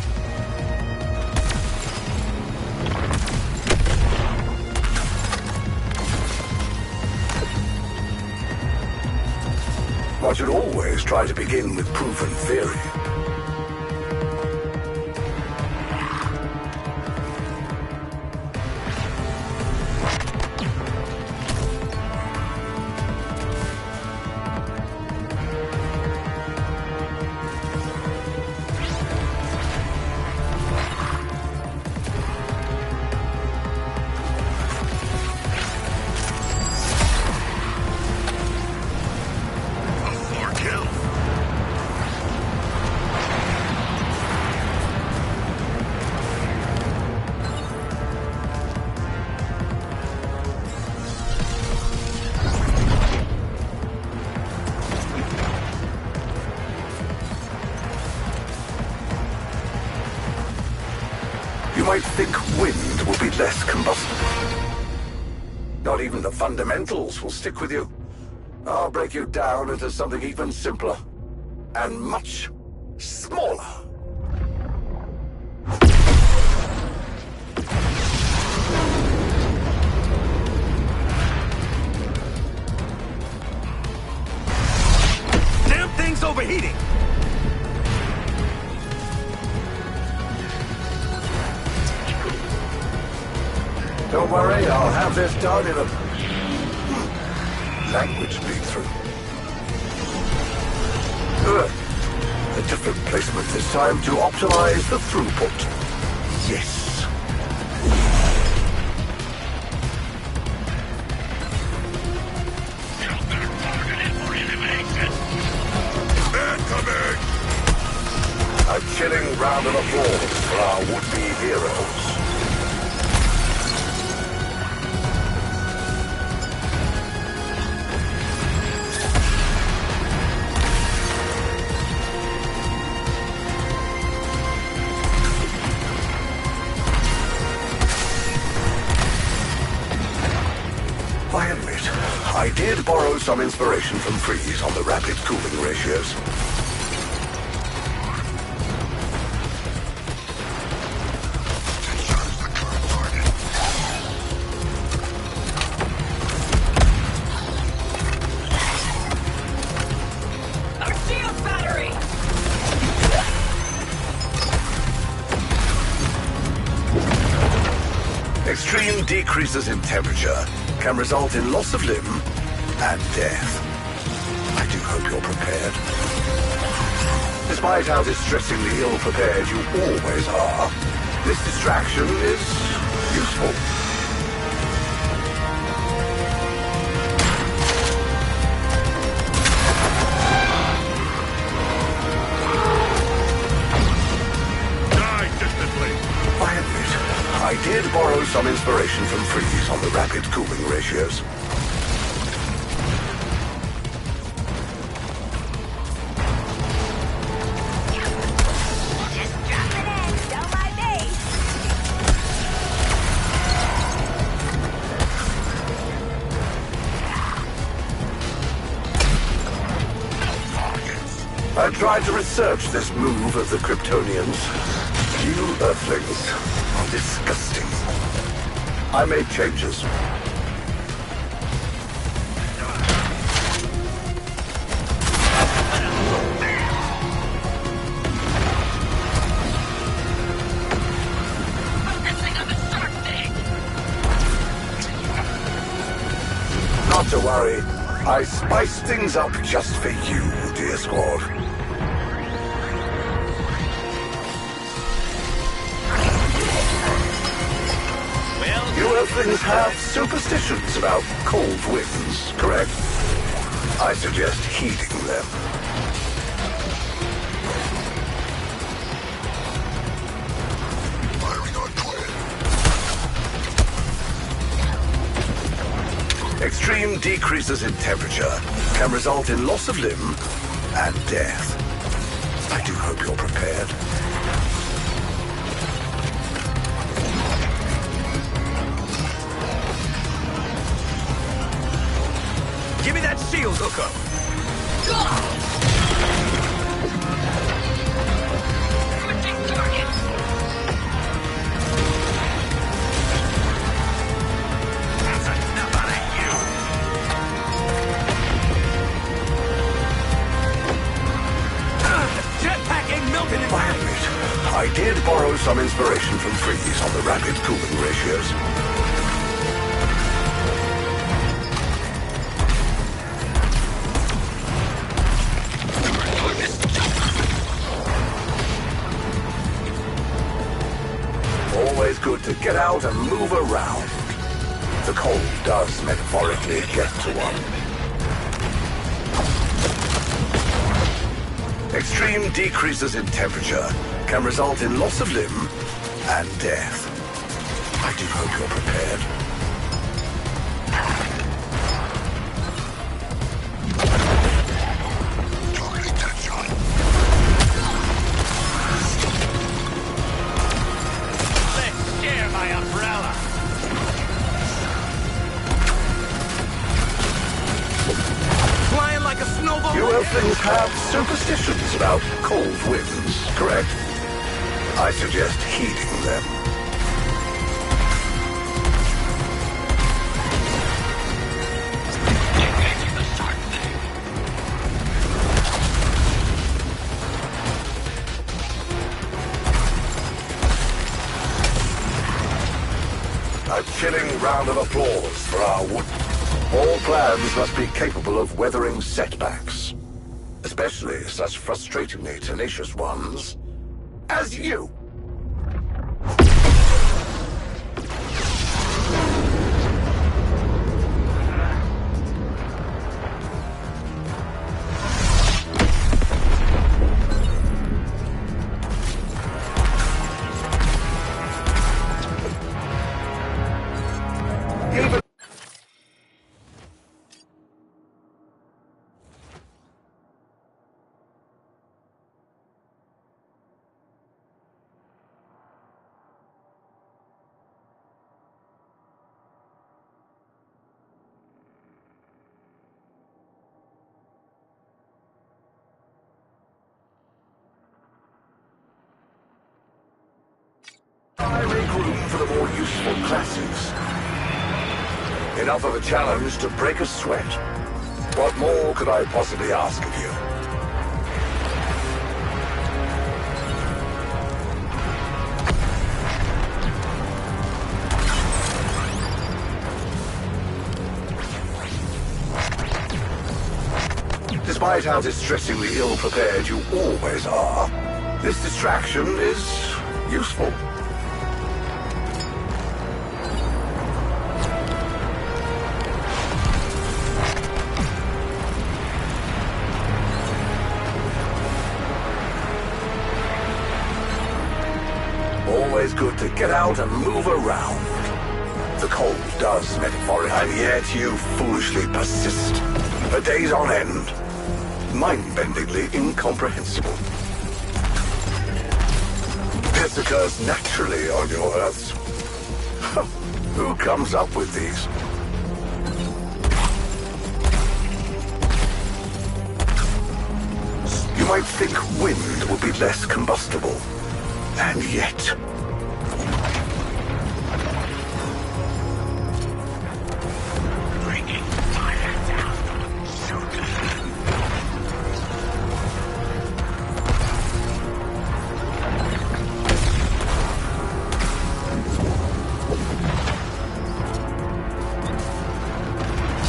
should always try to begin with proven theory. You might think wind will be less combustible. Not even the fundamentals will stick with you. I'll break you down into something even simpler. And much smaller. Damn thing's overheating! Don't worry, I'll have this done in a language breakthrough. A different placement this time to optimize the throughput. Yes. A chilling round of applause for our would-be heroes. I admit, I did borrow some inspiration from Freeze on the rapid cooling ratios. Extreme decreases in temperature can result in loss of limb and death. I do hope you're prepared. Despite how distressingly ill-prepared you always are, this distraction is useful. I did borrow some inspiration from Freeze on the rapid cooling ratios. Just drop it in, don't mind me. I tried to research this move of the Kryptonians. You Earthlings are disgusting. I made changes. Not to worry. I spiced things up just for you, dear squad. You Earthlings have superstitions about cold winds, correct? I suggest heeding them. Firing on target. Extreme decreases in temperature can result in loss of limb and death. I do hope you're prepared. Give me that shield hookup! Switching target! That's enough out of you! protection from freeze on the rapid cooling ratios. Always good to get out and move around. The cold does metaphorically get to one. Extreme decreases in temperature can result in loss of limb and death. I do hope you're prepared. Things have superstitions about cold winds, correct? I suggest heeding them. A chilling round of applause for our wood. All plans must be capable of weathering setbacks. Especially such frustratingly tenacious ones as you. I make room for the more useful classes. Enough of a challenge to break a sweat. What more could I possibly ask of you? Despite how distressingly ill-prepared you always are, this distraction is useful. Always good to get out and move around. The cold does metaphorically, and yet you foolishly persist. For days on end. Mind-bendingly incomprehensible. This occurs naturally on your Earths. Who comes up with these? You might think wind would be less combustible. And yet... Bringing fire down.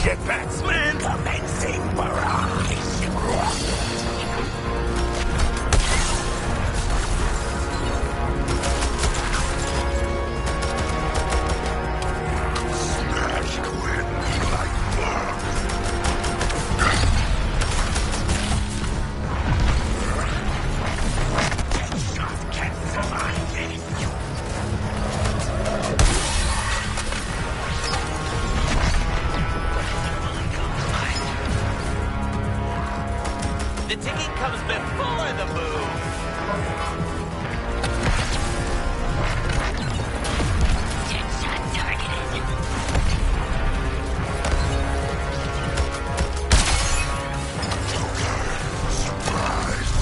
Jetpacksman commencing barrage. The ticking comes before the move. Deadshot targeted. Surprise.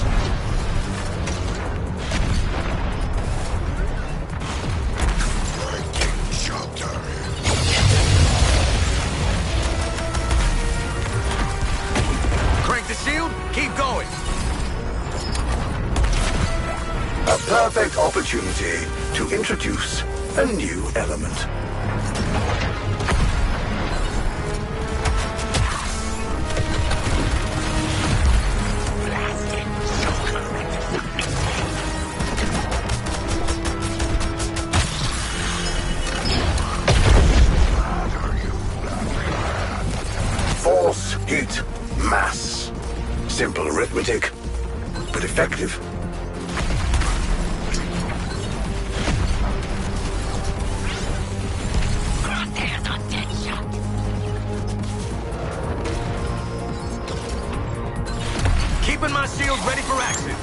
Breaking shelter. Crank the shield, keep going. A perfect opportunity to introduce a new element. Force, heat, mass. Simple arithmetic, but effective. Keeping my shields ready for action.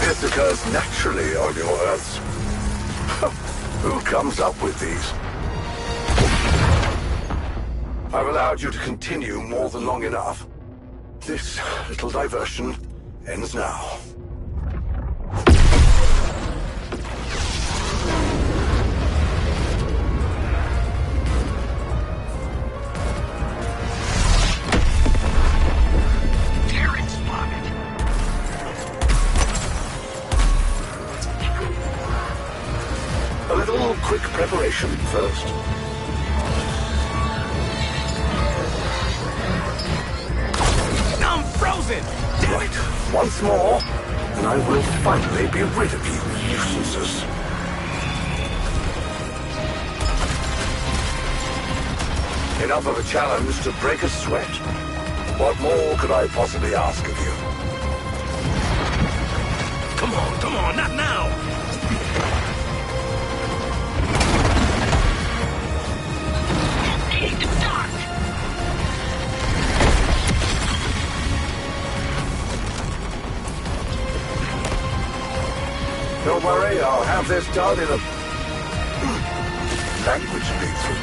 This occurs naturally on your Earths. Who comes up with these? I've allowed you to continue more than long enough. This little diversion ends now. A little quick preparation first. I'm frozen! Right, once more, and I will finally be rid of you, nuisances. Enough of a challenge to break a sweat? What more could I possibly ask of you? Come on, not now! Don't worry, I'll have this done in a language breakthrough.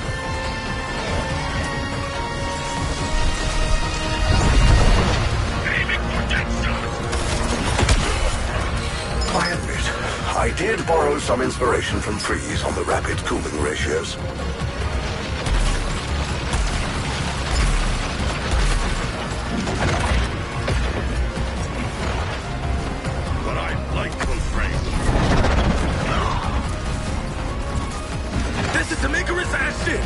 I admit, I did borrow some inspiration from Freeze on the rapid cooling ratios. But I like those frames. This is some Icarus ass shit!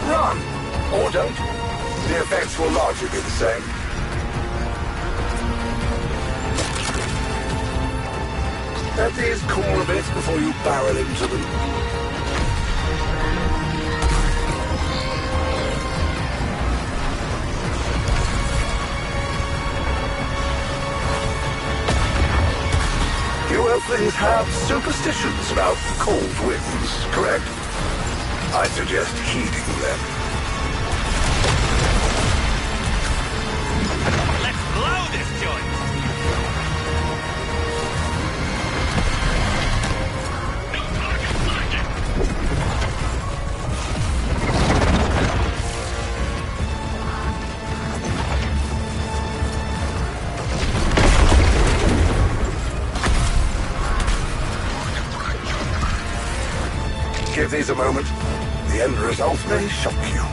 Run! Or don't. The effects will largely be the same. Let these cool a bit before you barrel into them. You Earthlings have superstitions about cold winds, correct? I suggest heeding them. Let's blow this joint! Give these a moment. The end result may shock you.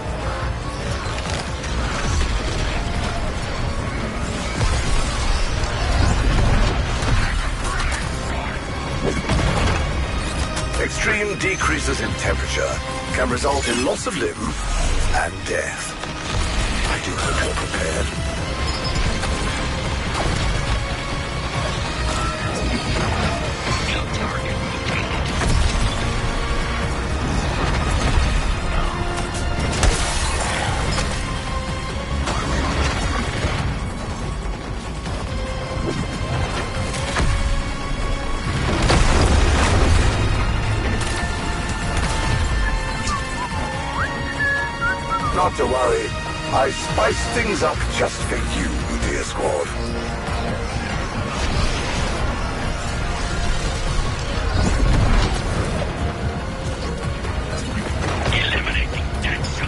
Extreme decreases in temperature can result in loss of limb and death. I do hope you're prepared. Not to worry. I spiced things up just for you, dear squad.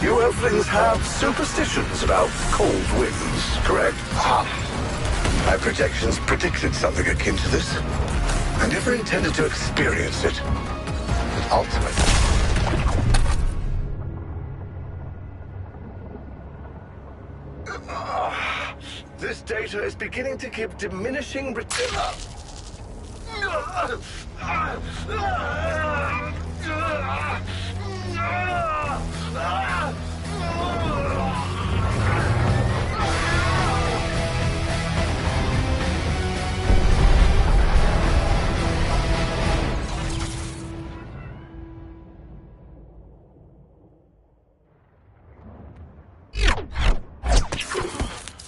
You Earthlings have superstitions about cold winds, correct? My projections predicted something akin to this. I never intended to experience it. But ultimately... This data is beginning to give diminishing return.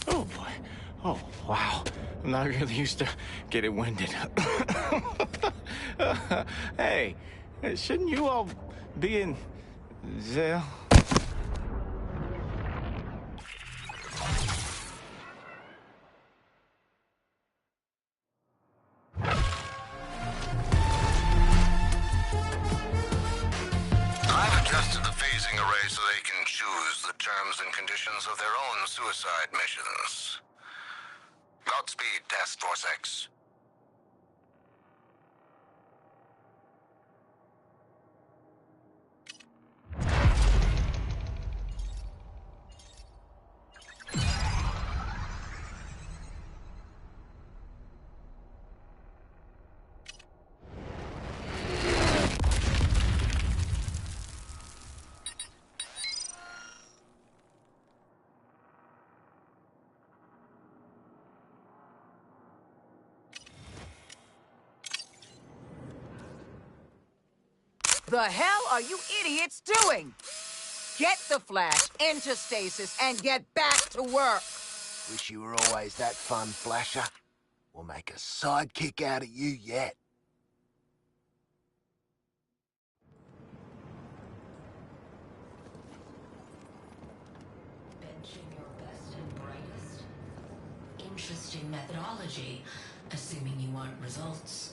Oh boy. Oh wow. I'm not really used to getting winded. Hey, shouldn't you all be in jail? I've adjusted the phasing array so they can choose the terms and conditions of their own suicide missions. Godspeed, Task Force X. The hell are you idiots doing? Get the Flash into stasis and get back to work. Wish you were always that fun, Flasher. We'll make a sidekick out of you yet. Benching your best and brightest. Interesting methodology, assuming you want results.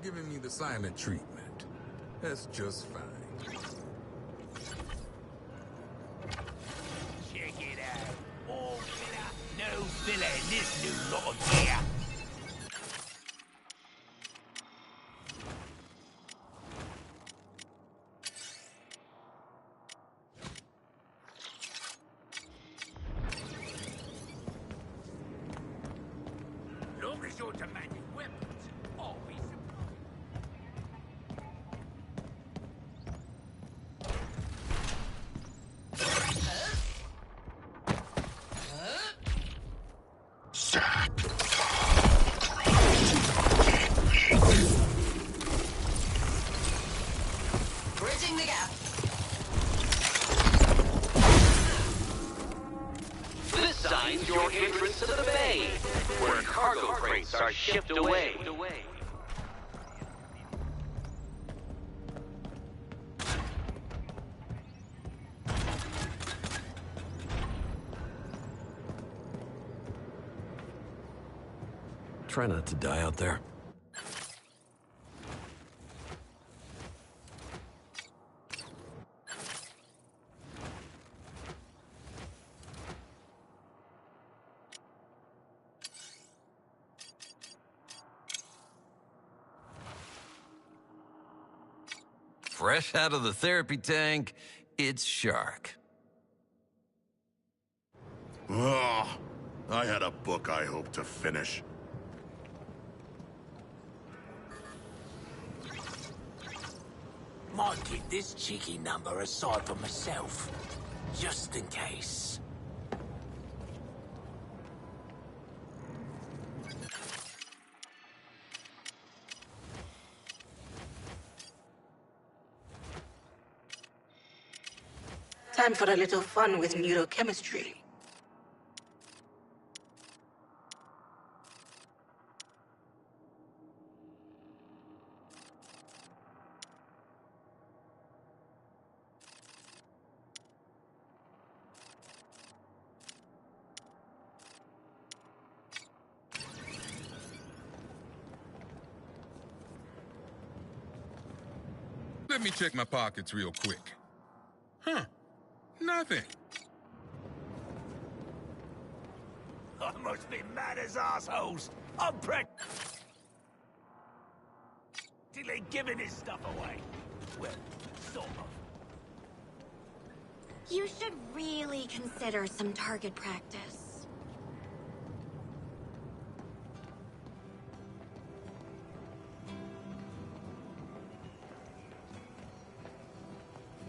giving me the silent treatment. That's just fine. Check it out. All filler, no filler in this new lot of gear. Long as your demanding weapons, I'll be Bridging the gap. This sign's your entrance to the bay, where cargo crates are shipped away. Try not to die out there. Fresh out of the therapy tank, it's Shark. Oh, I had a book I hoped to finish. Might keep this cheeky number aside for myself, just in case. Time for a little fun with neurochemistry. Let me check my pockets real quick. Huh. Nothing. I must be mad as assholes. I'm practically giving his stuff away. Well, sort of. You should really consider some target practice.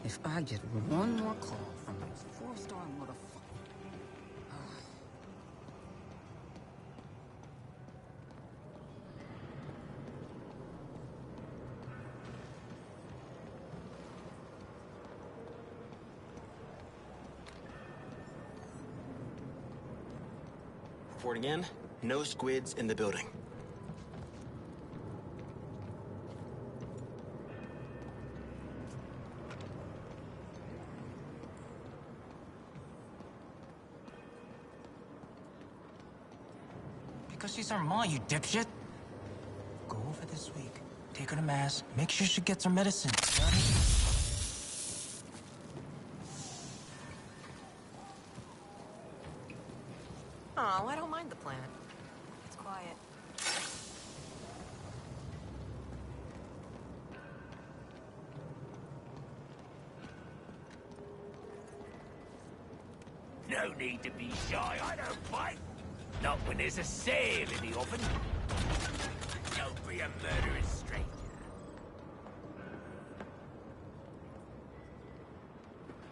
If I get one more call from those four-star motherfuckers. Reporting in. No squids in the building. Because she's our ma, you dipshit. Go over this week. Take her to mass. Make sure she gets her medicine. You know what I mean? Oh, I don't mind the planet. It's quiet. No need to be shy. I don't bite. Not when there's a sale in the oven. Don't be a murderous stranger.